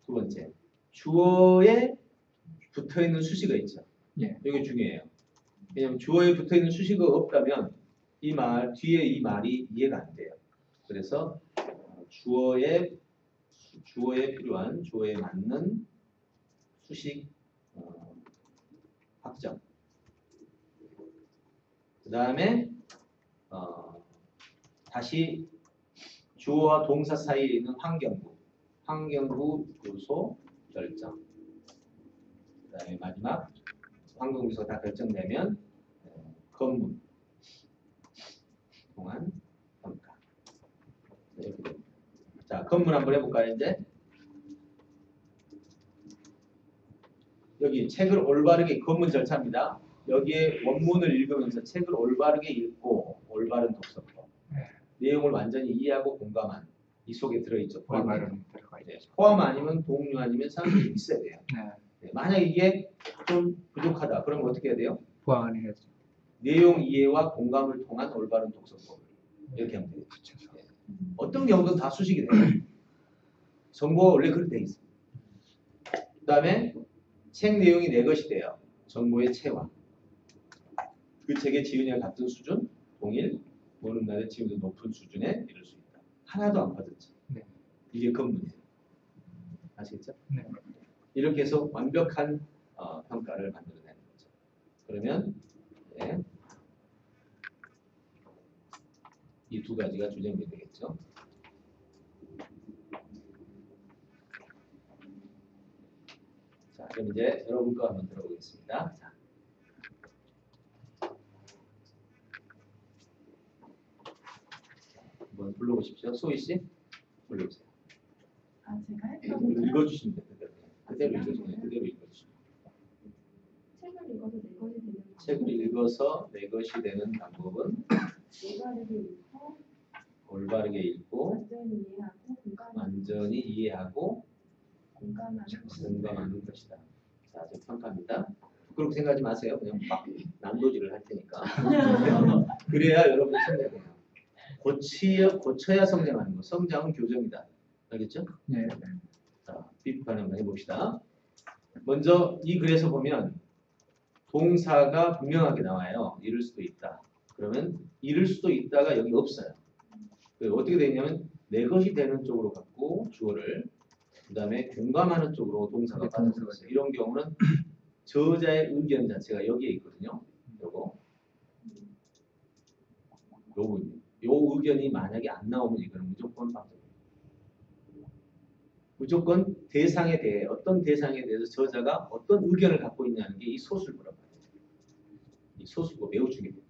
두 번째, 주어에 붙어있는 수식어 있죠. 예. 이게 중요해요. 왜냐하면 주어에 붙어있는 수식어가 없다면 뒤에 이 말이 이해가 안 돼요. 그래서 주어에 필요한 주어에 맞는 수식 확정. 그 다음에 다시 주어와 동사 사이에 있는 환경구 요소 결정. 그 다음에 마지막 환경구 요소가 다 결정되면 건문 동안 평가. 네, 이렇게 됩니다. 자, 건문 한번 해볼까요, 이제? 여기 책을 올바르게, 건문 절차입니다. 여기에 원문을 읽으면서 책을 올바르게 읽고 올바른 독서법. 내용을 완전히 이해하고 공감한 이 속에 들어있죠. 올바른 들어가 있죠. 네, 포함 아니면 동료 아니면 상관이 있어야 돼요. 네, 만약 이게 좀 부족하다. 그러면 어떻게 해야 돼요? 보완해야죠. 내용 이해와 공감을 통한 올바른 독서법을 이렇게 하면 되겠죠. 네. 어떤 경우도 다 수식이 돼요. 정보가 원래 그렇게 돼 있어요. 그 다음에 책 내용이 내 것이 돼요. 정보의 체화. 그 책의 지은이와 같은 수준, 동일, 보는 날의 지은이 높은 수준에 이를 수 있다. 하나도 안 빠졌죠. 네. 이게 건문이에요. 아시겠죠? 네. 이렇게 해서 완벽한 평가를 만들어내는 거죠. 그러면 네. 이 두 가지가 주점이 되겠죠. 자, 그럼 이제 여러분 거 한번 들어보겠습니다. 자. 한번 불러보십시오. 소희 씨, 불러보세요. 아, 제가 했던 읽어주시면 돼요. 그대로 읽어주시면 돼요. 그대로 읽어주시면 돼요. 책을 책을 읽어서 내 것이 되는 책을 읽어서 내 것이 되는 방법은 올바르게 읽고 올바르게 읽고 완전히 이해하고 완전히 이해하고 공감하는 공감하는 것이다. 자, 저 평가입니다. 그렇게 생각하지 마세요. 그냥 막 난도질을 할 테니까. 그래야 여러분이 성장해요. 고쳐야 성장하는 거. 성장은 교정이다. 알겠죠? 네. 자, 비판 한번 해봅시다. 먼저 이 글에서 보면 동사가 분명하게 나와요. 이럴 수도 있다. 그러면 이럴 수도 있다가 여기 없어요. 어떻게 되냐면 내 것이 되는 쪽으로 갖고 주어를 그 다음에 공감하는 쪽으로 동사가 빠져서 있어요. 이런 경우는 저자의 의견 자체가 여기에 있거든요. 요거 요 의견이 만약에 안 나오면 이거는 무조건 빠져요. 무조건 대상에 대해 어떤 대상에 대해서 저자가 어떤 의견을 갖고 있냐는 게 이 소술부라고 해요. 이 소술부 매우 중요해요.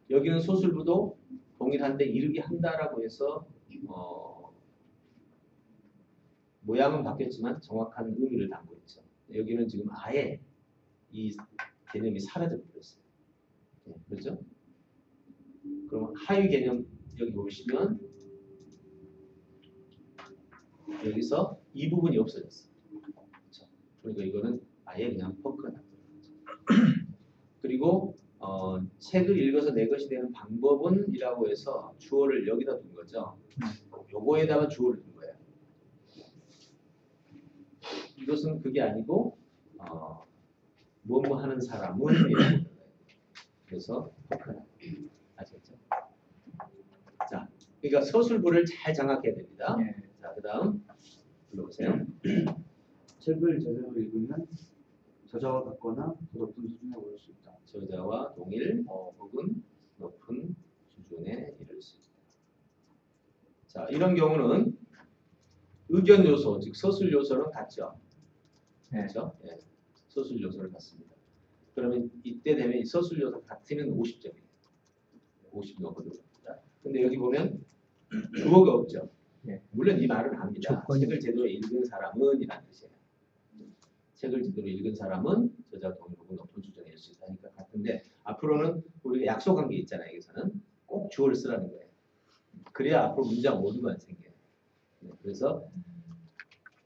여기는 소술부도 동일한데 이르게 한다라고 해서 모양은 바뀌었지만 정확한 의미를 담고 있죠. 여기는 지금 아예 이 개념이 사라져 버렸어요. 네, 그렇죠? 그럼 하위 개념 여기 보시면 여기서 이 부분이 없어졌어요. 그렇죠? 그러니까 이거는 아예 그냥 펑크가 났죠. 그리고 책을 읽어서 내 것이 되는 방법은 이라고 해서 주어를 여기다 둔 거죠. 요거에다가 주어를 둔 거예요. 이것은 그게 아니고 뭐뭐 하는 사람은 이라고 거예요. 그래서 아시겠죠? 자, 그러니까 서술부를 잘 장악해야 됩니다. 네. 자, 그 다음 불러보세요. 책을 제대로 읽으면 저자와 같거나 더 높은 수준에 오를 수 있다. 저자와 동일 혹은 높은 수준에 이를 수 있다. 자, 이런 경우는 의견 요소, 즉 서술 요소는 같죠. 네. 그렇죠? 예. 서술 요소를 갖습니다. 그러면 이때 되면 이 서술 요소 같으면 50점이에요. 50 넣거든요. 근데 여기 보면 주어가 없죠. 네. 물론 이 말은 압니다. 조건이 책을 제대로 읽은 사람은 이란 뜻이에요. 책을 제대로 읽은 사람은 저자와 동일 혹은 높은 수준에 이를 수 있다 하니까 같은데 앞으로는 우리가 약속한 게 있잖아요. 여기서는 꼭 주어를 쓰라는 거예요. 그래야 앞으로 문장 오류가 안 생겨요. 네, 그래서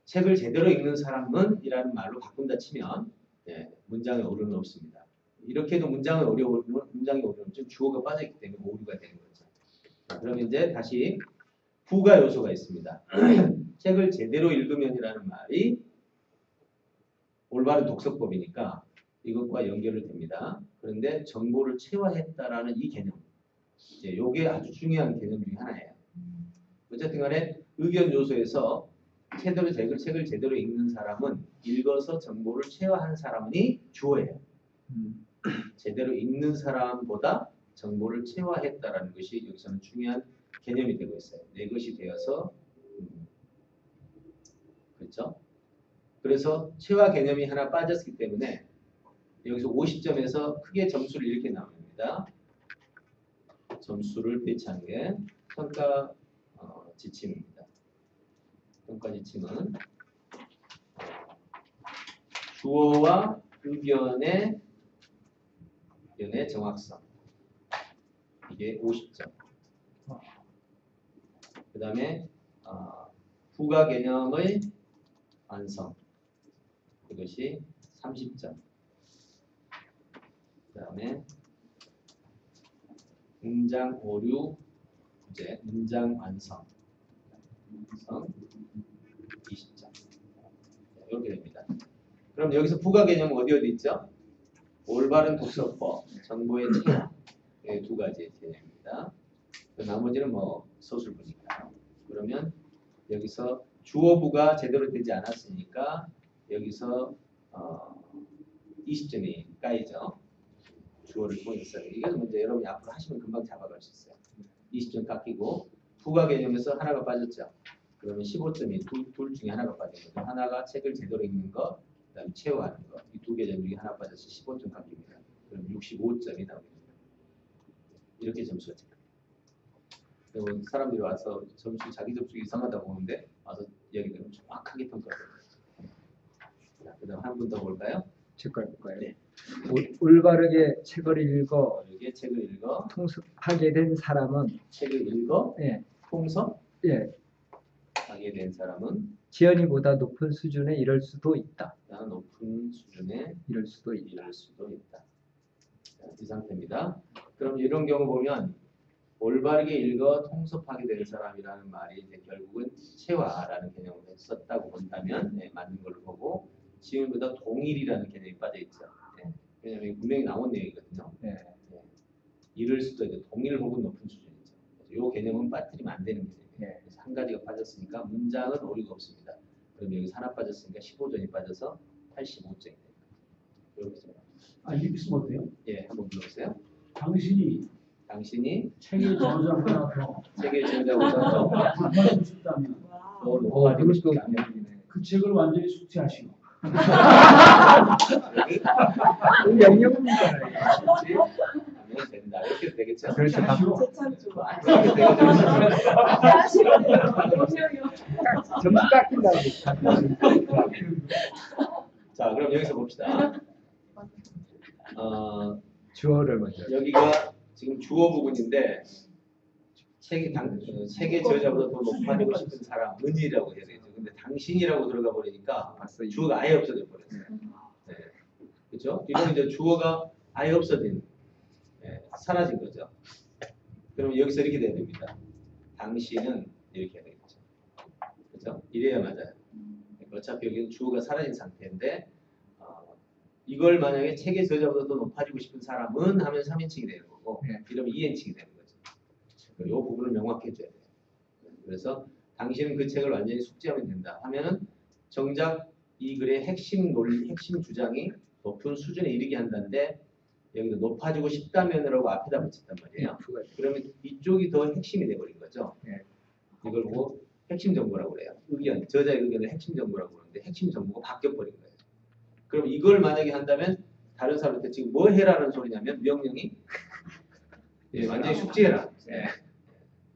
책을 제대로 읽는 사람은 이라는 말로 바꾼다 치면 문장에 오류는 없습니다. 이렇게 해도 문장이 오류면 좀 주어가 빠져있기 때문에 오류가 되는 거죠. 자, 그러면 이제 다시 부가 요소가 있습니다. 책을 제대로 읽으면이라는 말이 올바른 독서법이니까 이것과 연결을 됩니다. 그런데 정보를 체화했다라는 이 개념, 이게 아주 중요한 개념 중에 하나예요. 어쨌든 간에 의견 요소에서 책을 제대로 읽는 사람은 읽어서 정보를 체화한 사람이 주어예요. 제대로 읽는 사람보다 정보를 체화했다라는 것이 여기서는 중요한 개념이 되고 있어요. 내 것이 되어서 그렇죠? 그래서 체화 개념이 하나 빠졌기 때문에 여기서 50점에서 크게 점수를 이렇게 나옵니다. 점수를 배치한 게 평가 지침입니다. 평가 지침은 주어와 의견의 정확성 이게 50점. 그 다음에 부가 개념의 완성 이것이 30점. 그 다음에 문장 오류 부재 문장 완성 20점. 이렇게 됩니다. 그럼 여기서 부가 개념은 어디 있죠? 올바른 독서법, 정보의 체화 두 가지 개념입니다. 나머지는 뭐 서술부니까. 그러면 여기서 주어부가 제대로 되지 않았으니까 여기서 20점이 까이죠. 주어를 통해서. 이건 문제 여러분이 앞으로 하시면 금방 잡아갈 수 있어요. 20점 깎이고 부가 개념에서 하나가 빠졌죠. 그러면 15점이 둘 중에 하나가 빠진 거죠. 하나가 책을 제대로 읽는 거, 그다음에 체화하는 거. 이 두 개점 중에 하나 빠져서 15점 깎입니다. 그럼 65점이 나옵니다. 이렇게 점수가 찍혀요. 사람들이 와서 점수 자기 점수 이상하다고 보는데 와서 얘기하면 정확하게 평가해요. 자, 그다음 한 분 더 볼까요? 제 거 볼까요? 네. 올바르게 책을 읽어 이게 책을 읽어 통습하게 된 사람은 책을 읽어 예, 통섭하게 예, 된 사람은 지연이보다 높은 수준에 이를 수도 있다. 높은 수준에 이를 수도 있다. 이를 수도 있다. 자, 이 상태입니다. 그럼 이런 경우 보면 올바르게 읽어 통섭하게 된 사람이라는 말이 이제 결국은 체화라는 개념을 썼다고 본다면 맞는 걸로 보고 지금보다 동일이라는 개념이 빠져 있죠. 왜냐하면 이게 분명히 나온 내용이거든요. 예, 이를 수도 있고 동일 혹은 높은 수준이죠. 그래서 이 개념은 빠뜨리면 안 되는 개념이에요. 예. 그래서 한 가지가 빠졌으니까 문장은 오류가 없습니다. 그럼 여기서 하나 빠졌으니까 15점이 빠져서 85점이 됩니다. 이렇게 좀 이렇게 쓰면 어때요? 예, 한번 불러보세요. 당신이 책의 저자보다 더 저자보다 더 만나고 싶다면 더 높아지고 그것도 싶다면 그 책을 완전히 숙지하시고 명령문이잖아요. 하면 된다. 이렇게 되겠죠? 그렇죠. 참 좋아. 이렇게 되겠죠? 점수 깎인다고. 자, 그럼 여기서 봅시다. 주어를 먼저. 여기가 지금 주어 부분인데 책의 저자보다 더 높아지고 싶은 사람은이라고 해야 되죠. 근데 당신이라고 들어가 버리니까 봤어요. 주어가 아예 없어져 버렸어요. 네. 그렇죠? 이건 이제 주어가 아예 없어진, 사라진 거죠. 그럼 여기서 이렇게 돼야 됩니다. 당신은 이렇게 해야 되겠죠. 그렇죠? 이래야 맞아요. 어차피 여기는 주어가 사라진 상태인데 이걸 만약에 책의 저자보다 더 높아지고 싶은 사람은 하면 3인칭이 되는 거고 이러면 2인칭이 되는 거죠. 이 부분을 명확히 해줘야 돼요. 그래서 당신은 그 책을 완전히 숙지하면 된다 하면은 정작 이 글의 핵심 논리, 핵심 주장이 높은 수준에 이르게 한다는데 여기서 높아지고 싶다면이라고 앞에다 붙였단 말이에요. 그러면 이쪽이 더 핵심이 돼버린 거죠. 이걸 보고 핵심 정보라고 그래요. 의견, 저자의 의견을 핵심 정보라고 그러는데 핵심 정보가 바뀌어버린 거예요. 그럼 이걸 만약에 한다면 다른 사람한테 지금 뭐 해라는 소리냐면 명령이 완전히 숙지해라.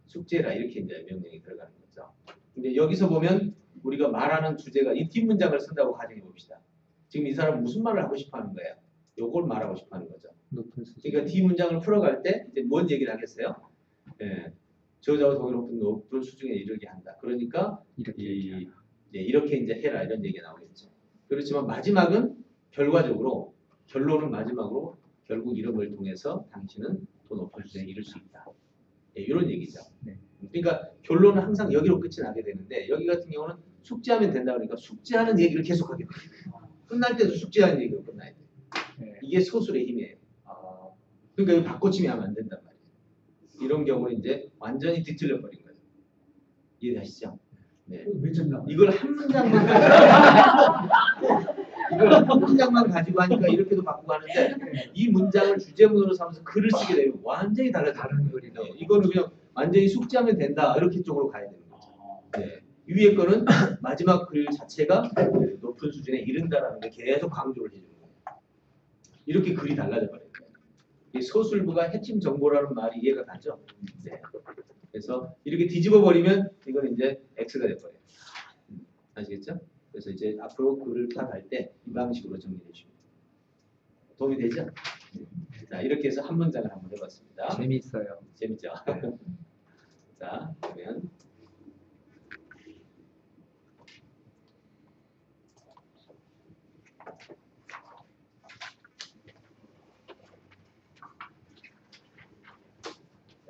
숙지해라 이렇게 이제 명령이 들어가는 거죠. 근데 여기서 보면 우리가 말하는 주제가 이 뒷문장을 쓴다고 가정해 봅시다. 지금 이 사람 무슨 말을 하고 싶어 하는 거예요? 요걸 말하고 싶어 하는 거죠. 높은 수준. 그러니까 뒷문장을 풀어갈 때 이제 뭔 얘기를 하겠어요? 저자와 동일 높은 수준에 이르게 한다. 그러니까 이렇게 이제 해라 이런 얘기가 나오겠죠. 그렇지만 마지막은 결과적으로 결론은 마지막으로 결국 이런 걸 통해서 당신은 더 높은 수준에 이를 수 있다. 이런 얘기죠. 그러니까 결론은 항상 여기로 끝이 나게 되는데 여기 같은 경우는 숙지하면 된다 그러니까 숙지하는 얘기를 계속하게 돼요. 끝날 때도 숙지하는 얘기로 끝나야 돼요. 이게 소설의 힘이에요. 그러니까 이거 바꿔치기 하면 안 된단 말이에요. 이런 경우는 이제 완전히 뒤틀려 버린 거예요. 이해하시죠? 네. 이걸 한 문장만 가지고 하니까 이렇게도 바꾸고 하는데 이 문장을 주제문으로 삼아서 글을 쓰게 되면 완전히 다른 글이다. 이거는 그냥 완전히 숙지하면 된다 이렇게 쪽으로 가야 되는 거죠. 네. 위에 거는 마지막 글 자체가 높은 수준에 이른다라는 게 계속 강조를 해주는 거예요. 이렇게 글이 달라져 버려요. 이 서술부가 핵심 정보라는 말이 이해가 가죠. 네. 그래서 이렇게 뒤집어 버리면 이건 이제 X가 돼버려요. 아시겠죠? 그래서 이제 앞으로 글을 파악할 때 이 방식으로 정리해 주십니다. 도움이 되죠? 자, 이렇게 해서 한 문장을 한번 해봤습니다. 재미있어요. 재밌죠? 자, 그러면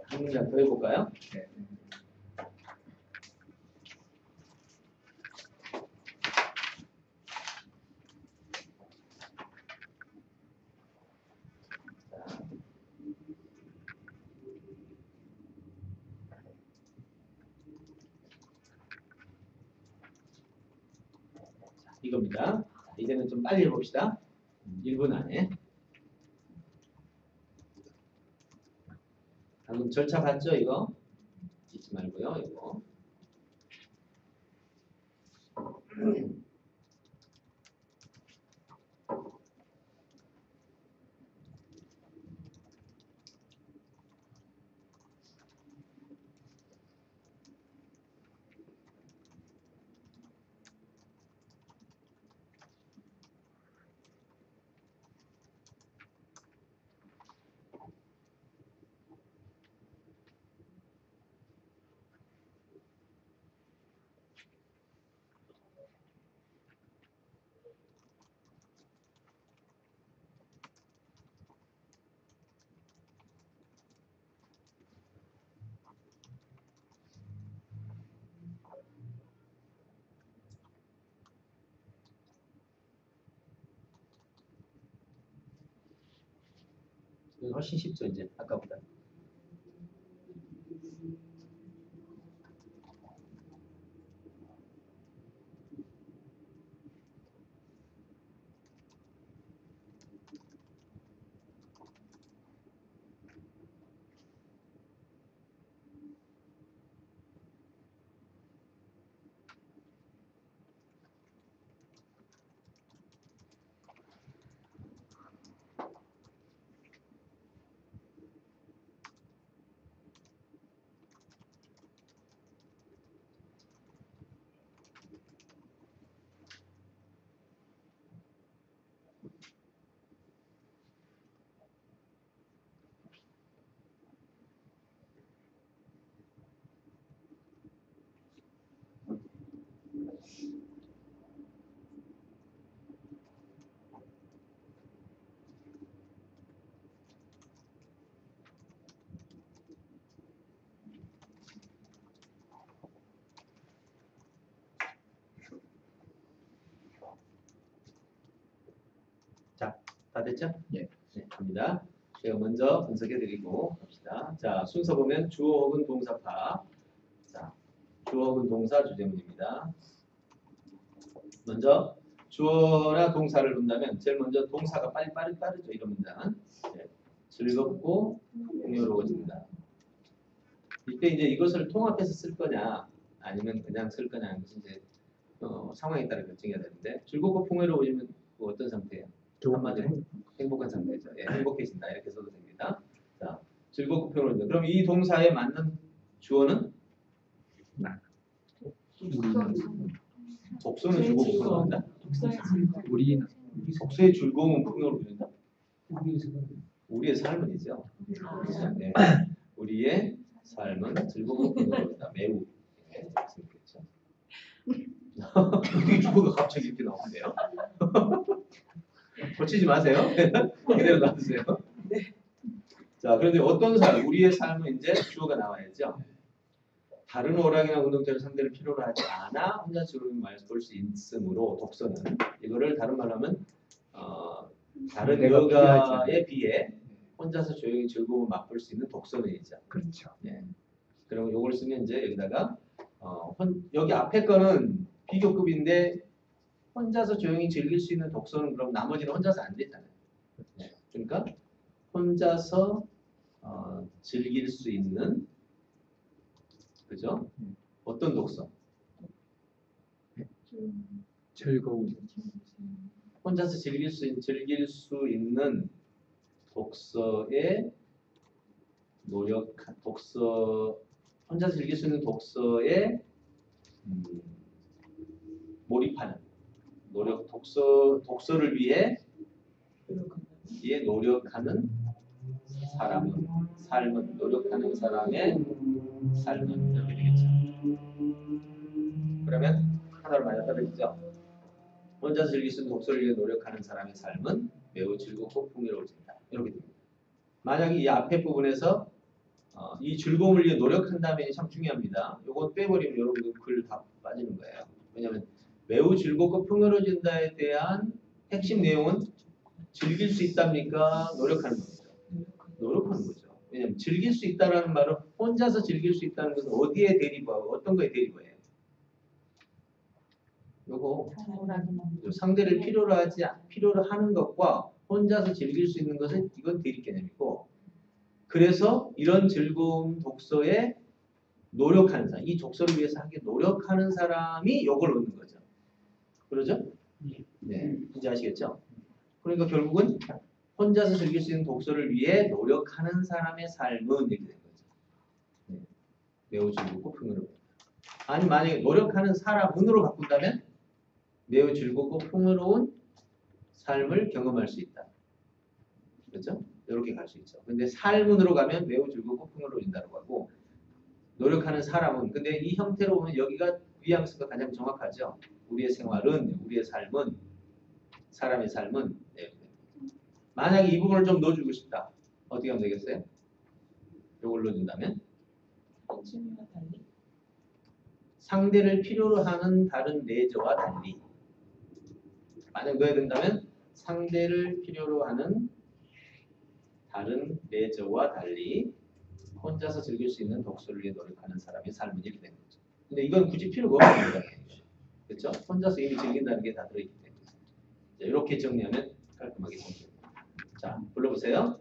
한 문장 더 해볼까요? 네. 이겁니다. 이제는 좀 빨리 해봅시다. 1분 안에. 방금 절차 봤죠? 이거? 잊지 말고요. 이거. 훨씬 쉽죠 이제 아까보다. 다 됐죠? 예. 네, 갑니다. 제가 먼저 분석해드리고 갑시다. 자, 순서 보면 주어 혹은 동사파. 자, 주어 혹은 동사 주제문입니다. 먼저 주어나 동사를 본다면 제일 먼저 동사가 빠르죠. 이런 문장은 네, 즐겁고 풍요로워집니다. 이때 이제 이것을 통합해서 쓸 거냐 아니면 그냥 쓸 거냐 하는 것은 이제 상황에 따라 결정해야 되는데 즐겁고 풍요로워지면 뭐 어떤 상태예요? 한마디로 행복한 상태죠. 예, 행복해진다 이렇게 써도 됩니다. 자, 즐겁고 풍요로워진다. 그럼 이 동사에 맞는 주어는 독서는 즐겁고 풍요로워진다. 우리는 독서의 즐거움은 풍요로워진다. 우리의 삶은이죠. 네. 우리의 삶은 즐겁고 풍요로워진다. 매우 네, 그렇죠. 어떻게 주어가 갑자기 이렇게 나오는데요? 고치지 마세요. 그대로 놔두세요. 자, 그런데 어떤 사람, 우리의 삶은 이제 주어가 나와야죠. 다른 오락이나 운동자를 상대를 필요로 하지 않아 혼자 즐거움을 맛볼 수 있으므로 독서는 이거를 다른 말로 하면 다른 여가에 비해 혼자서 조용히 즐거움을 맛볼 수 있는 독서는이죠. 그렇죠. 예. 그리고 이걸 쓰면 이제 여기다가 여기 앞에 거는 비교급인데 혼자서 조용히 즐길 수 있는 독서는 그럼 나머지는 혼자서 안 되잖아요. 네. 그러니까 혼자서 즐길 수 있는 그죠? 어떤 독서? 즐거운 혼자서 즐길 수 있는 독서의 혼자서 즐길 수 있는 독서에 몰입하는 독서를 위해 노력하는 노력하는 사람의 삶은 이렇게 되겠죠. 그러면 하나로 많이 따르죠. 혼자서 즐길 수 있는 독서를 위해 노력하는 사람의 삶은 매우 즐겁고 풍요로워진다. 이렇게 됩니다. 만약에 이 앞에 부분에서 이 즐거움을 위해 노력한다면 참 중요합니다. 이거 빼버리면 여러분들 글 다 빠지는 거예요. 왜냐하면 매우 즐겁고 풍요로워진다에 대한 핵심 내용은 즐길 수 있답니까? 노력하는 겁니다. 노력하는 거죠. 왜냐하면 즐길 수 있다는 말은 혼자서 즐길 수 있다는 것은 어디에 대리부하고 어떤 거에 대리부예요? 요거 상대를 필요로 하는 것과 혼자서 즐길 수 있는 것은 이건 대립 개념이고 그래서 이런 즐거운 독서에 노력하는 사람, 이 독서를 위해서 하기 노력하는 사람이 요걸 얻는 거죠. 그러죠? 네, 이제 아시겠죠? 그러니까 결국은 혼자서 즐길 수 있는 독서를 위해 노력하는 사람의 삶은 이렇게 된 거죠. 네. 매우 즐겁고 풍요로워. 아니 만약에 노력하는 사람은으로 바꾼다면 매우 즐겁고 풍요로운 삶을 경험할 수 있다. 그렇죠? 이렇게 갈 수 있죠. 근데 삶은으로 가면 매우 즐겁고 풍요로워진다고 하고 노력하는 사람은 근데 이 형태로 보면 여기가 뉘앙스가 가장 정확하죠. 우리의 생활은 우리의 삶은 사람의 삶은 네. 만약에 이 부분을 좀 넣어주고 싶다. 어떻게 하면 되겠어요? 이걸 넣어준다면 상대를 필요로 하는 다른 내저와 달리 만약 넣어야 된다면 상대를 필요로 하는 다른 레저와 달리 혼자서 즐길 수 있는 독서를 위해 노력하는 사람의 삶은 이렇게 되는 거죠. 근데 이건 굳이 필요가 없는 문장이에요. 그렇죠? 혼자서 이미 즐긴다는 게 다 들어있기 때문에. 자, 이렇게 정리하면 깔끔하게 정리됩니다. 자, 불러보세요.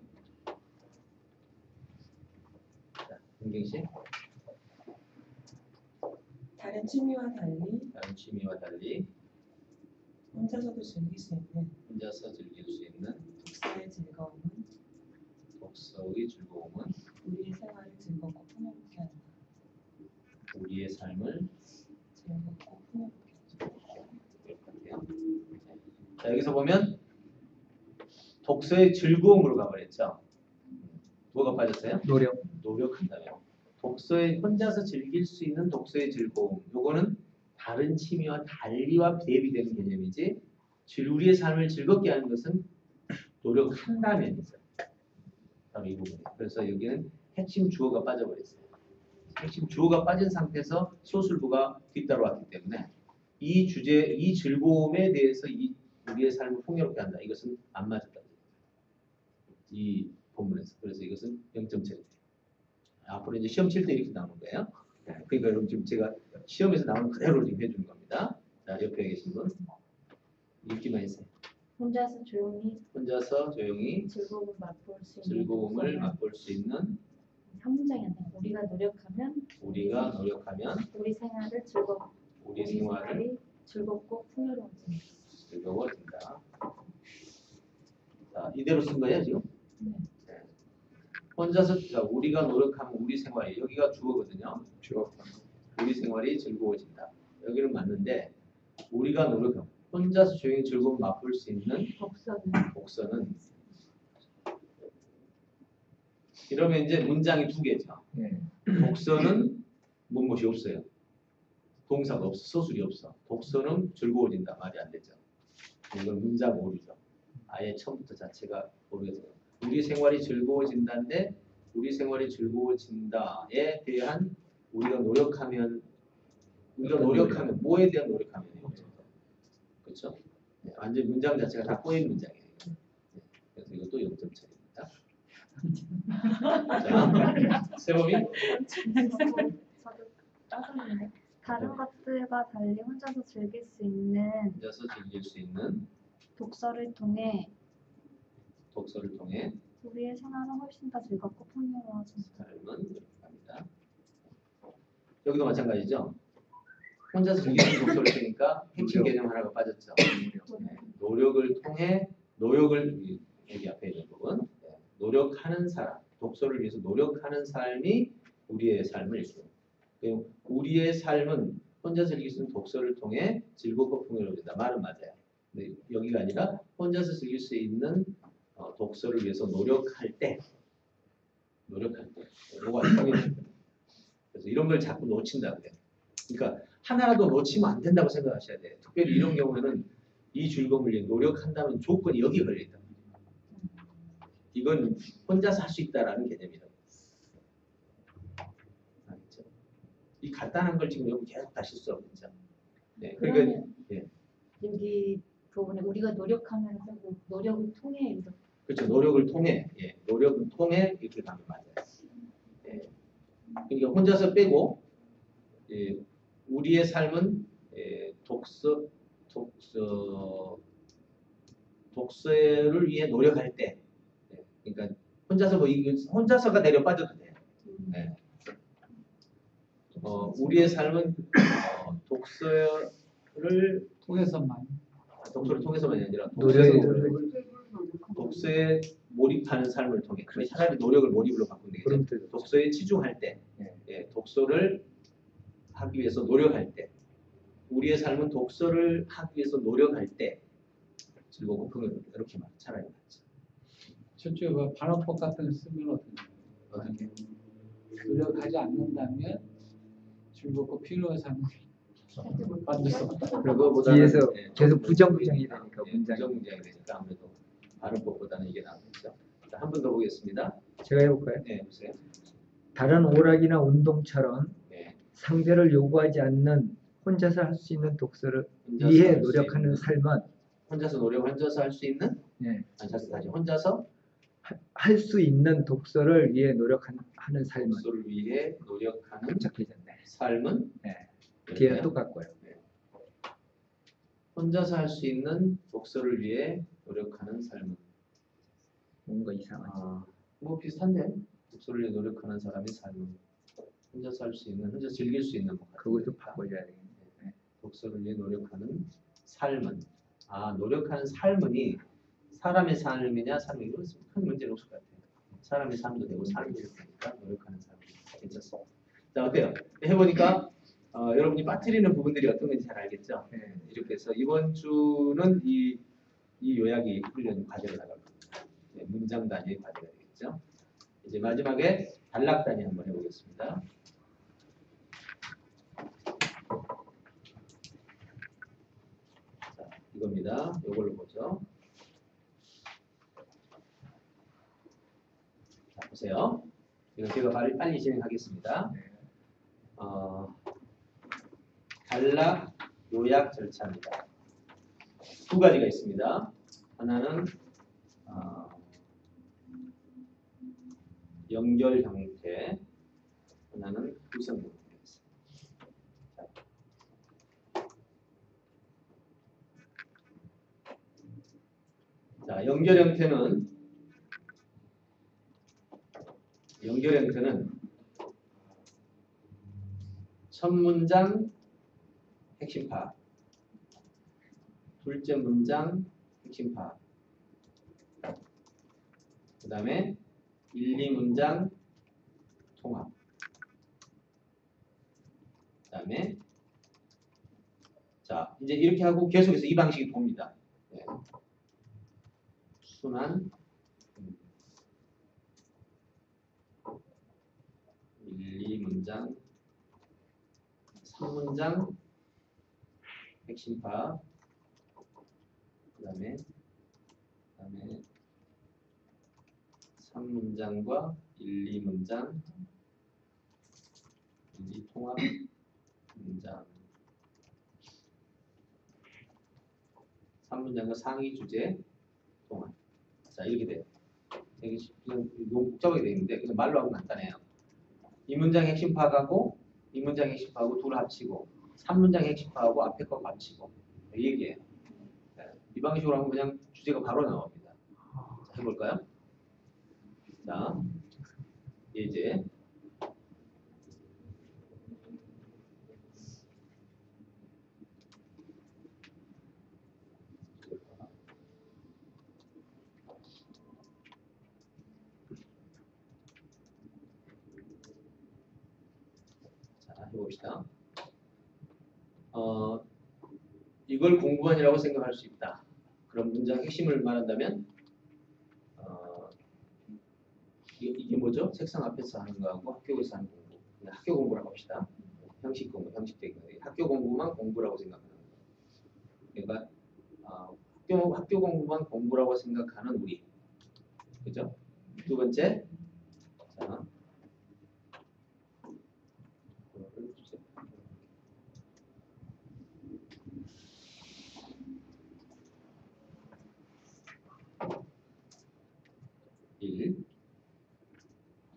자, 은경 씨. 다른 취미와 달리 혼자서도 즐길 수 있는 혼자서 즐길 수 있는 독서의 즐거움은 독서의 즐거움은 우리의 생활을 즐겁고 풍요롭게 한다. 우리의 삶을 즐겁고 풍요롭게 한다. 자, 여기서 보면 독서의 즐거움으로 가버렸죠. 뭐가 빠졌어요? 노력한다면. 독서의 혼자서 즐길 수 있는 독서의 즐거움. 요거는 다른 취미와 달리와 대비되는 개념이지. 우리의 삶을 즐겁게 하는 것은 노력한다면이죠. 바로 이 부분이에요. 그래서 여기는 핵심 주어가 빠져버렸어요. 핵심 주어가 빠진 상태에서 소술부가 뒤따라왔기 때문에 이 주제, 이 즐거움에 대해서 우리의 삶을 풍요롭게 한다. 이것은 안 맞았다. 이 본문에서. 그래서 이것은 0.7. 앞으로 이제 시험 칠 때 이렇게 나오는 거예요. 그러니까 여러분 지금 제가 시험에서 나오는 그대로 지금 해주는 겁니다. 자, 옆에 계신 분 읽기만 했어요. 혼자서 조용히 즐거움을 맛볼 수 있는 독서는 맛볼 수 있는 3문장이었네요. 우리가 노력하면 우리 생활을 즐겁고 풍요로워집니다. 즐거워진다. 자, 이대로 쓴 거예요 지금? 네. 혼자서 자, 우리가 노력하면 우리 생활이 여기가 주어거든요. 우리 생활이 즐거워진다. 여기는 맞는데 우리가 노력하면 혼자서 조용히 즐거움 맛볼 수 있는 독서는 이러면 이제 문장이 두 개죠. 독서는 무엇이 없어요. 동사가 없어. 서술이 없어. 독서는 즐거워진다. 말이 안 되죠. 이건 문장 오류죠. 아예 처음부터 자체가 오류가 우리 생활이 즐거워진다인데 우리 생활이 즐거워진다에 대한 우리가 노력하면 뭐에 대한 노력하면이요. 그렇죠? 네, 완전 문장 자체가 다 꼬인 문장이에요. 네, 그래서 이것도 0.7입니다. 자, 세범이 저도 따졌는데 다른 것들과 달리 혼자서 즐길 수 있는 독서를 통해 우리의 생활은 훨씬 더 즐겁고 풍요로워진다. 삶은 이렇게 갑니다. 여기도 마찬가지죠. 혼자서 즐길 수 있는 독서를 쓰니까 핵심 개념 하나가 빠졌죠. 노력을 통해 여기 앞에 있는 부분 노력하는 사람, 독서를 위해서 노력하는 삶이 우리의 삶을 이루고 우리의 삶은 혼자서 즐길 수 있는 독서를 통해 즐겁고 풍요로워진다. 말은 맞아요. 근데 여기가 아니라 혼자서 즐길 수 있는 독서를 위해서 노력할 때 이거 중요해요. 그래서 이런 걸 자꾸 놓친다 그래요. 그러니까 하나라도 놓치면 안 된다고 생각하셔야 돼요. 특별히 이런 경우에는 이 즐거움을 위해 노력한다면 조건이 여기 걸려있다. 이건 혼자서 할 수 있다라는 개념이라고. 알겠죠? 이 간단한 걸 지금 여기 계속 다 실수하고 있죠. 네, 그러니까 여기 부분에 우리가 노력하면서 노력을 통해 이렇게. 그렇죠. 노력을 통해 이렇게 가면 맞아요. 예. 그러니까 혼자서 빼고 우리의 삶은 독서를 위해 노력할 때, 그러니까 혼자서가 내려 빠져도 돼요. 네. 우리의 삶은 독서를 통해서만이 아니라 독서에 몰입하는 삶을 통해 차라리 노력을 몰입으로 바꾸면 되겠죠. 독서에 치중할 때, 독서를 하기 위해서 노력할 때, 우리의 삶은 독서를 하기 위해서 노력할 때 즐겁고 풍요롭다. 이렇게 차라리 맞죠. 저쪽에 반어법 같은 거 쓰면 어떻게 노력하지 않는다면 즐겁고 필요한 삶을 만들 수 없다. 뒤에서 계속 부정부정이 되니까 부정부정이 되니까 아무래도 발음법보다는 이게 나오겠죠. 한 번 더 보겠습니다. 제가 해볼까요? 네, 보세요. 다른 오락이나 운동처럼 상대를 요구하지 않는 혼자서 할 수 있는 독서를 위해 노력하는 삶은 혼자서 할 수 있는? 다시 혼자서 할 수 있는 독서를 위해 노력하는 삶은 독서를 위해 노력하는 적혀졌네. 삶은 네. 뒤에는 이렇게요? 똑같고요. 혼자서 할 수 있는 독서를 위해 노력하는 삶은 뭔가 이상하지. 뭐 비슷한데 독서를 위해 노력하는 사람의 삶은 혼자서 할 수 있는, 혼자 즐길 수 있는 것 같아요. 그것도 바꿔줘야 되겠네. 독서를 위해 노력하는 삶은 노력하는 삶은이 사람의 삶이냐 삶이 큰 문제는 없을 것 같아요. 사람의 삶도 되고 삶도 되니까 노력하는 삶이 괜찮습니다. 자 어때요? 해보니까 여러분이 빠뜨리는 부분들이 어떤 건지 잘 알겠죠? 네, 이렇게 해서 이번 주는 이 요약이 훈련 과제로 나갈 겁니다. 네, 문장 단위의 과제가 되겠죠? 이제 마지막에 단락 단위 한번 해보겠습니다. 자, 이겁니다. 이걸로 보죠. 자, 보세요. 이거 제가 빨리 진행하겠습니다. 단락 요약 절차입니다. 두 가지가 있습니다. 하나는 연결 형태, 하나는 구성 형태가 있습니다. 자, 연결 형태는 첫 문장 핵심 파악, 둘째 문장 핵심 파악, 그 다음에 1, 2문장 통합, 그 다음에 자 이제 이렇게 하고 계속해서 이 방식이 돕니다. 네. 순환 1, 2문장 3문장 핵심 파악, 그 다음에 3문장과 1, 2문장 1, 2 통합 문장 3문장과 상위 주제 통합. 자 이렇게 돼요. 되게 그냥 너무 복잡하게 되어 있는데 그냥 말로 하면 간단해요. 이 문장 핵심 파악하고 이 문장 핵심 파악하고 둘 합치고 3문장 핵심 파악하고 앞에 거 합치고 이 얘기예요. 이 방식으로 하면 그냥 주제가 바로 나옵니다. 자, 해볼까요? 자, 이제 해봅시다. 이걸 공부만이라고 생각할 수 있다. 그럼 문장 핵심을 말한다면 이게 뭐죠? 책상 앞에서 하는 거하고 학교에서 하는 공부. 학교 공부라고 합시다. 형식 공부, 형식적인 거. 학교 공부만 공부라고 생각하는 거. 그러니까 학교 공부만 공부라고 생각하는 우리. 그죠? 두 번째. 자.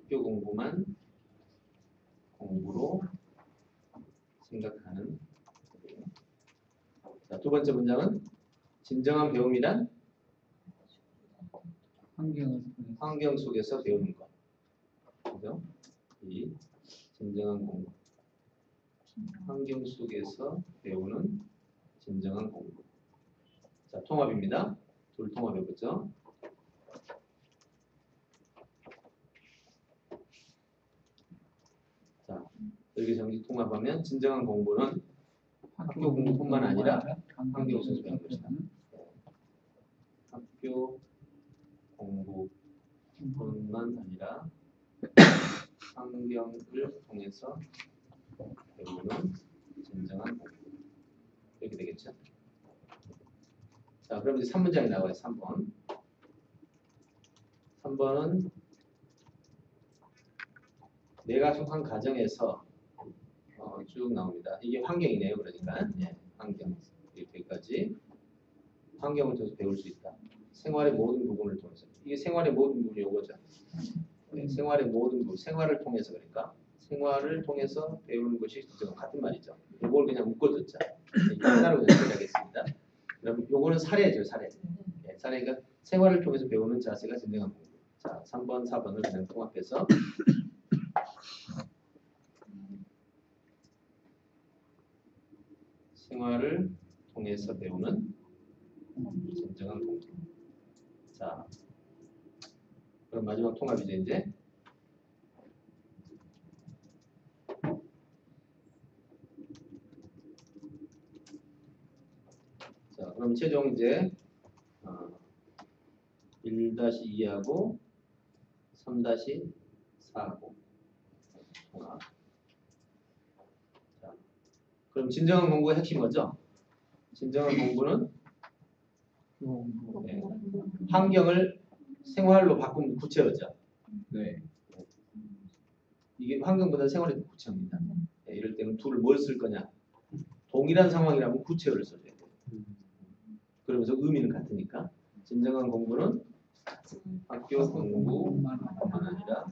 학교 공부만 공부로 생각하는. 자, 두 번째 문장은 진정한 배움이란 환경 속에서 배우는 것. 그죠? 이 진정한 공부. 환경 속에서 배우는 진정한 공부. 자, 통합입니다. 둘 통합해보죠. 자, 여기 정식 통합하면 진정한 공부는 학교 공부뿐만 아니라 환경 속에서 배우는 것이다. 학교 공부뿐만 아니라 환경을 통해서 배우는 진정한 공부. 이렇게 되겠죠? 자, 그럼 이제 3문장이 나와요. 3번. 3번은 내가 속한 가정에서 쭉 나옵니다. 이게 환경이네요. 그러니까 환경 여기까지 환경을 통해서 배울 수 있다. 생활의 모든 부분을 통해서. 이게 생활의 모든 부분이 요거죠. 네, 생활의 모든 부분, 생활을 통해서 그러니까 생활을 통해서 배우는 것이 같은 말이죠. 요걸 그냥 묶어뒀죠. 하나로 연결하겠습니다. 그럼 요거는 사례죠, 사례. 네, 사례가 생활을 통해서 배우는 자세가 진정한 공부. 자, 3번, 4번을 그냥 통합해서 생활을 통해서 배우는 진정한 공부. 자, 그럼 마지막 통합이죠, 이제. 자, 그럼 최종 이제 1-2하고 3-4하고 통합. 자, 그럼 진정한 공부의 핵심이 뭐죠? 진정한 공부는 네, 환경을 생활로 바꾸면 구체화죠. 네. 이게 환경보다 생활이 더 구체합니다. 네, 이럴 때는 툴을 뭘 쓸 거냐? 동일한 상황이라면 구체어를 써줘야 돼요. 그러면서 의미는 같으니까 진정한 공부는 학교 공부만 아니라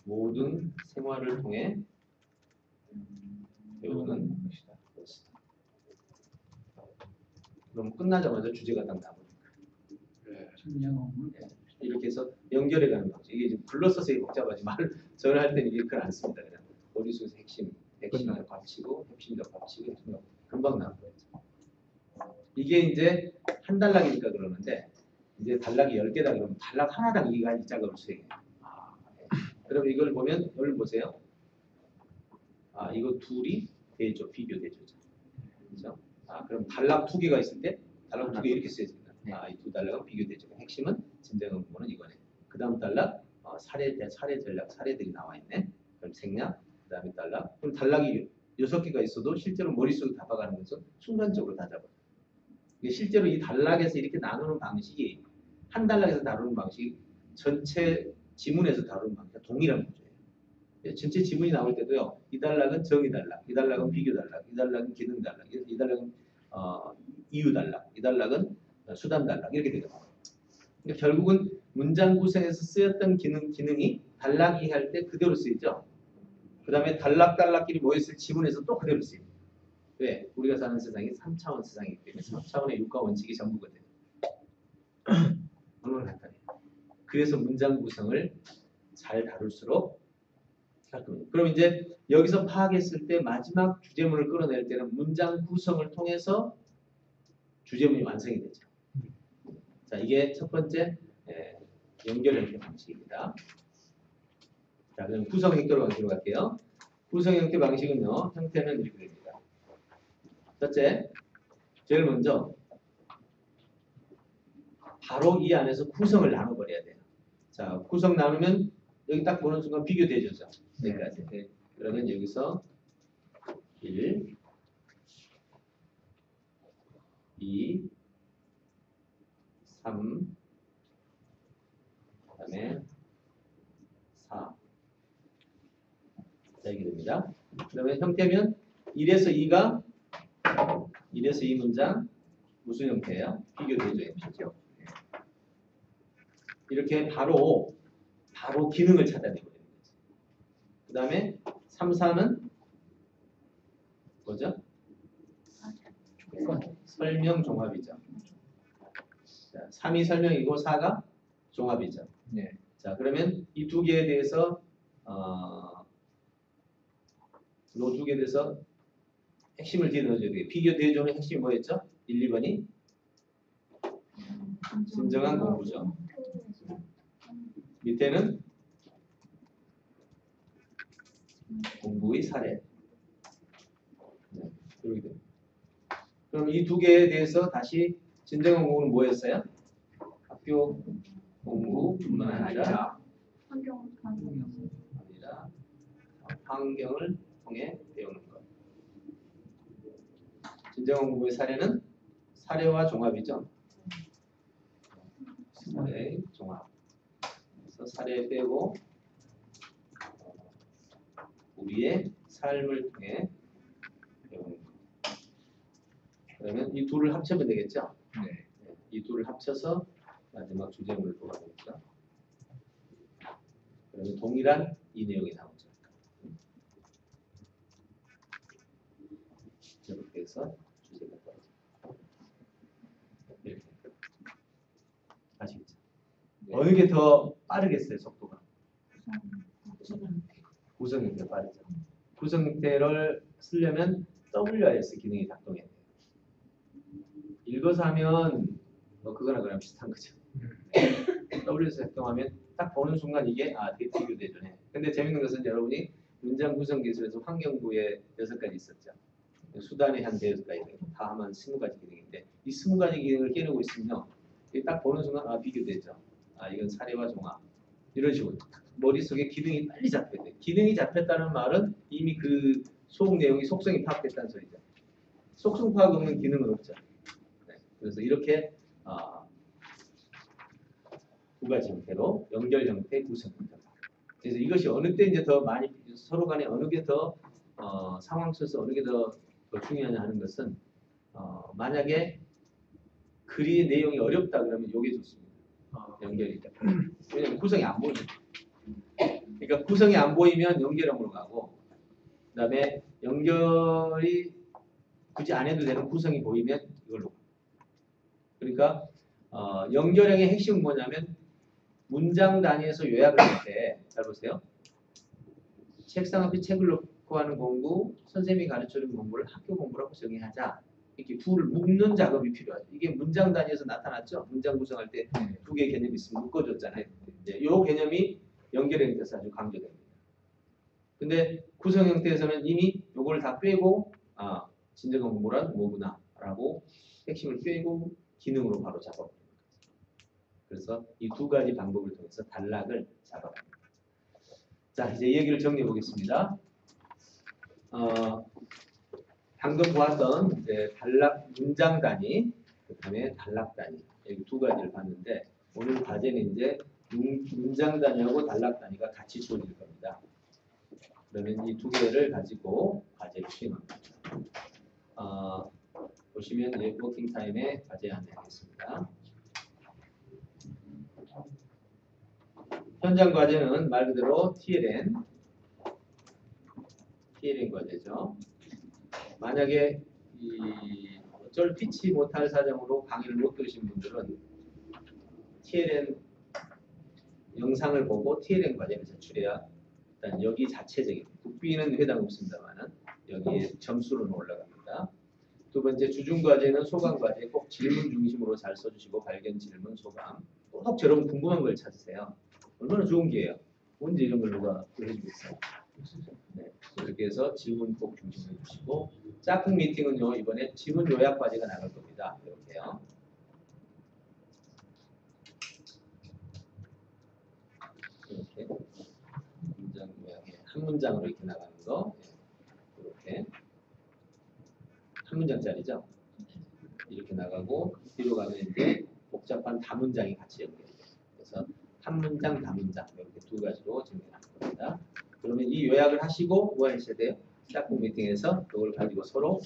모든 생활을 통해 배우는 것이다. 그럼 끝나자마자 주제가 딱 나오니까. 이렇게 해서 연결해가는 방식. 이게 지금 불러서서 복잡하지 저는 할 때는 이게 그걸 안 씁니다. 그냥 머릿속에서 핵심을 값치고 핵심도 값치고 핵심도 금방 나온 거예요. 이게 이제 한 단락이니까 그러는데 이제 단락이 10개다 그러면 단락 하나당 이 작업을 수행해요. 그럼 이걸 보면 여기 보세요. 아, 이거 둘이 대조, 비교 대조죠. 그렇죠? 아, 그럼 단락 2개가 있을 때 단락 2개 이렇게 써집니다. 아, 이 두 단락은 비교 대조. 핵심은 진정한 공부는 이거네. 그 다음 단락 사례 전략, 사례들이 나와 있네. 그럼 생략, 그 다음에 단락. 그럼 단락이 6개가 있어도 실제로 머릿속에 잡아가는 것은 순간적으로 다 잡아요. 이게 실제로 이 단락에서 이렇게 나누는 방식이 한 단락에서 다루는 방식이 전체 지문에서 다루는 방식과 동일한 구조예요. 전체 지문이 나올 때도요. 이 단락은 정의 단락, 이 단락은 비교 단락, 이 단락은 기능 단락, 이 단락은 이유 단락, 이 단락은 수단 단락 이렇게 되거든요. 그러니까 결국은 문장 구성에서 쓰였던 기능이 단락 이해할 때 그대로 쓰이죠. 그 다음에 단락끼리 모였을 지문에서 또 그대로 쓰여요. 왜? 우리가 사는 세상이 3차원 세상이기 때문에 3차원의 육과 원칙이 전부거든요. 오늘 간단해요. 그래서 문장 구성을 잘 다룰수록 깔끔해요. 그럼 이제 여기서 파악했을 때 마지막 주제문을 끌어낼 때는 문장 구성을 통해서 주제문이 완성이 되죠. 자, 이게 첫 번째 연결 형태 방식입니다. 자, 그럼 구성 형태 방식으로 갈게요. 구성 형태 방식은요, 형태는 이렇게 됩니다. 첫째, 제일 먼저 바로 이 안에서 구성을 나눠버려야 돼요. 자, 구성 나누면 여기 딱 보는 순간 비교되죠. 여기까지. 네. 그러면 여기서 1, 2, 3, 그 다음에 4. 자, 이렇게 됩니다. 그러면 형태면 1에서 2 문장 무슨 형태예요? 비교대조 형태죠. 이렇게 바로 기능을 찾아내고 되는 거죠. 그 다음에 3, 4는 뭐죠? 설명 종합이죠. 자, 3이 설명이고 4가 종합이죠. 네. 자, 그러면 이 두 개에 대해서 이 두 개에 대해서 핵심을 뒤에 넣어줘야 돼요. 비교 대조의 핵심이 뭐였죠? 1, 2번이 진정한 공부죠. 밑에는 공부의 사례. 네, 이렇게 됩니다. 그럼 이 두 개에 대해서 다시 진정한 공부는 뭐였어요? 학교 공부뿐만 아니라 환경을 통해 배우는 것. 진정한 공부의 사례는 사례와 종합이죠. 사례, 종합. 그래서 사례 빼고 우리의 삶을 통해 배우는 것. 그러면 이 둘을 합치면 되겠죠? 네. 이 둘을 합쳐서 마지막 주제물을 뽑아내겠죠? 그러면 동일한 이 내용이 나오죠. 이렇게 해서 주제가 떨어져. 이렇게. 아시겠죠? 어느 게 더 빠르겠어요, 속도가? 구성 형태가 빠르죠. 구성 형태를 쓰려면 WIS 기능이 작동해야 돼요. 읽어서 하면 뭐 그거나 그랑 비슷한 거죠. WIS 작동하면 딱 보는 순간 이게 되게 비교되죠. 근데 재밌는 것은 여러분이 문장 구성 기술에서 환경부에 6가지 있었죠. 수단이 한 6가지 되고 다 하면 20가지 기능인데 이 20가지 기능을 깨우고 있으면 딱 보는 순간 비교되죠. 이건 사례와 종합 이런 식으로 머릿속에 기능이 빨리 잡혀야 돼요. 기능이 잡혔다는 말은 이미 그 속 내용이 속성이 파악됐다는 소리죠. 속성 파악 없는 기능은 없죠. 네. 그래서 이렇게 두 가지 형태로 연결 형태, 구성 형태. 그래서 이것이 어느 때 이제 더 많이 서로 간에 어느 게 더 상황 속에서 어느 게 더 중요하냐 하는 것은 만약에 글의 내용이 어렵다 그러면 이게 좋습니다. 연결이. 왜냐면 구성이 안 보이니까. 그러니까 구성이 안 보이면 연결형으로 가고 그다음에 연결이 굳이 안 해도 되는 구성이 보이면 이걸로. 그러니까 연결형의 핵심은 뭐냐면 문장 단위에서 요약을 할 때 잘 보세요. 책상 앞에 책을 놓고 하는 공부, 선생님이 가르쳐주는 공부를 학교 공부라고 정의하자. 이렇게 둘을 묶는 작업이 필요하죠. 이게 문장 단위에서 나타났죠. 문장 구성할 때 두 개의 개념이 있으면 묶어줬잖아요. 이제 이 개념이 연결 형태에서 아주 강조됩니다. 근데 구성 형태에서는 이미 요걸 다 빼고 진정한 공부란 뭐구나라고 핵심을 빼고 기능으로 바로 잡아버립니다. 그래서 이 두 가지 방법을 통해서 단락을 잡아갑니다. 자, 이제 얘기를 정리해 보겠습니다. 방금 보았던 이제 단락 문장 단위, 그다음에 단락 단위 여기 두 가지를 봤는데 오늘 과제는 이제 문장 단위하고 단락 단위가 같이 주어질 겁니다. 그러면 이 두 개를 가지고 과제를 수행합니다. 보시면 워킹 타임에 과제 안내하겠습니다. 현장 과제는 말 그대로 TLN 과제죠. 만약에 어쩔 피치 못할 사정으로 강의를 못 들으신 분들은 TLN 영상을 보고 TLN 과제를 제출해야 일단 여기 자체적인 국비는 해당 없습니다만은 여기에 점수로는 올라갑니다. 두 번째 주중 과제는 소감 과제 꼭 질문 중심으로 잘 써주시고 발견 질문 소감 꼭 여러분 궁금한 걸 찾으세요. 얼마나 좋은 기회예요. 언제 이런 걸 누가 해주겠어요. 네, 이렇게 해서 질문 꼭 중심을 해주시고 짝꿍 미팅은요 이번에 지문 요약 과제가 나갈 겁니다. 이렇게요. 이렇게 문장 요약에 한 문장으로 이렇게 나가는 거 이렇게 한 문장짜리죠. 이렇게 나가고 뒤로 가면 이제 복잡한 다문장이 같이 연결돼요. 그래서 한 문장, 다문장 이렇게 두 가지로 진행할 겁니다. 그러면 이 요약을 하시고 뭐 하셔야 돼요? 짝꿍 미팅에서 그걸 가지고 서로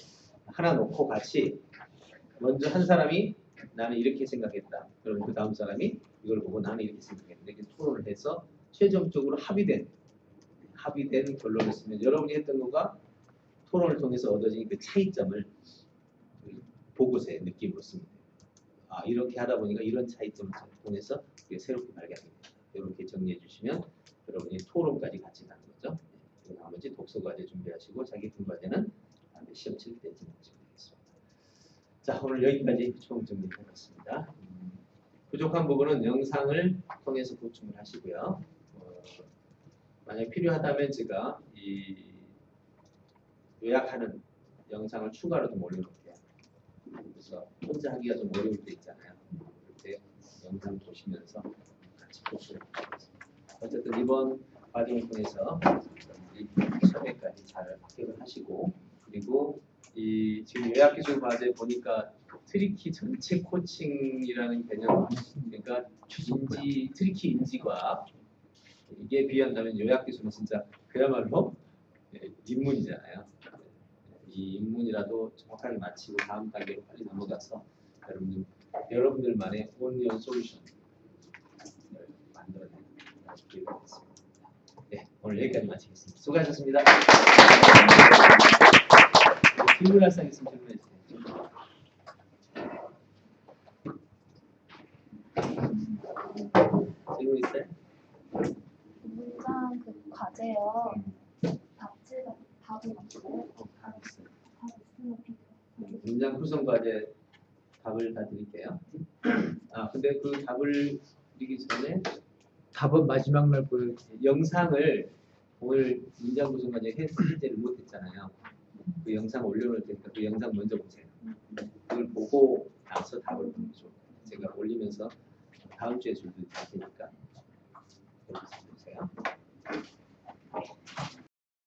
하나 놓고 같이 먼저 한 사람이 나는 이렇게 생각했다. 그러면 그 다음 사람이 이걸 보고 나는 이렇게 생각했다. 이렇게 토론을 해서 최종적으로 합의된 결론을 쓰면 여러분이 했던 거가 토론을 통해서 얻어진 그 차이점을 보고서의 느낌으로 씁니다. 이렇게 하다 보니까 이런 차이점을 통해서 새롭게 발견합니다. 이렇게 정리해 주시면 여러분이 토론까지 같이 가는 거죠. 그리고 나머지 독서 과제 준비하시고 자기품 과제는 시험 칠 때 진행하시면 되겠습니다. 자, 오늘 여기까지 총 정리해봤습니다. 부족한 부분은 영상을 통해서 보충을 하시고요. 만약 필요하다면 제가 이 요약하는 영상을 추가로 좀 올려놓을게요. 그래서 혼자 하기가 좀 어려울 때 있잖아요. 그때 영상 보시면서 같이 보시면 되겠습니다. 어쨌든 이번 과정을 통해서 시험에까지 잘 합격을 하시고 그리고 이 지금 요약기술 과제 보니까 트리키 전체 코칭이라는 개념 그러니까 트리키 인지과학 이게 비한다면 요약기술은 진짜 그야말로 입문이잖아요. 이 인문이라도 정확하게 마치고 다음 단계로 빨리 넘어가서 여러분들만의 온리언 솔루션을 만들어내는 기회가 됐습니다. 네, 오늘 여기까지 마치겠습니다. 수고하셨습니다. 질문할 사항 있으면 질문해 주세요. 질문 있어요? 문장 그 과제요. 답을 맞춰요. 다 있어요. 답 있으면 비교. 문장 구성 과제 답을 다 드릴게요. 아 근데 그 답을 드리기 전에 답은 마지막 날 보여주세요. 영상을 오늘 문장 구성 과제 해제를 못했잖아요. 그 영상 올려놓을 테니까 그 영상 먼저 보세요. 그걸 보고 나서 답을 보는 게 좋을 것 같아요. 제가 올리면서 다음 주에 줄도 될 테니까.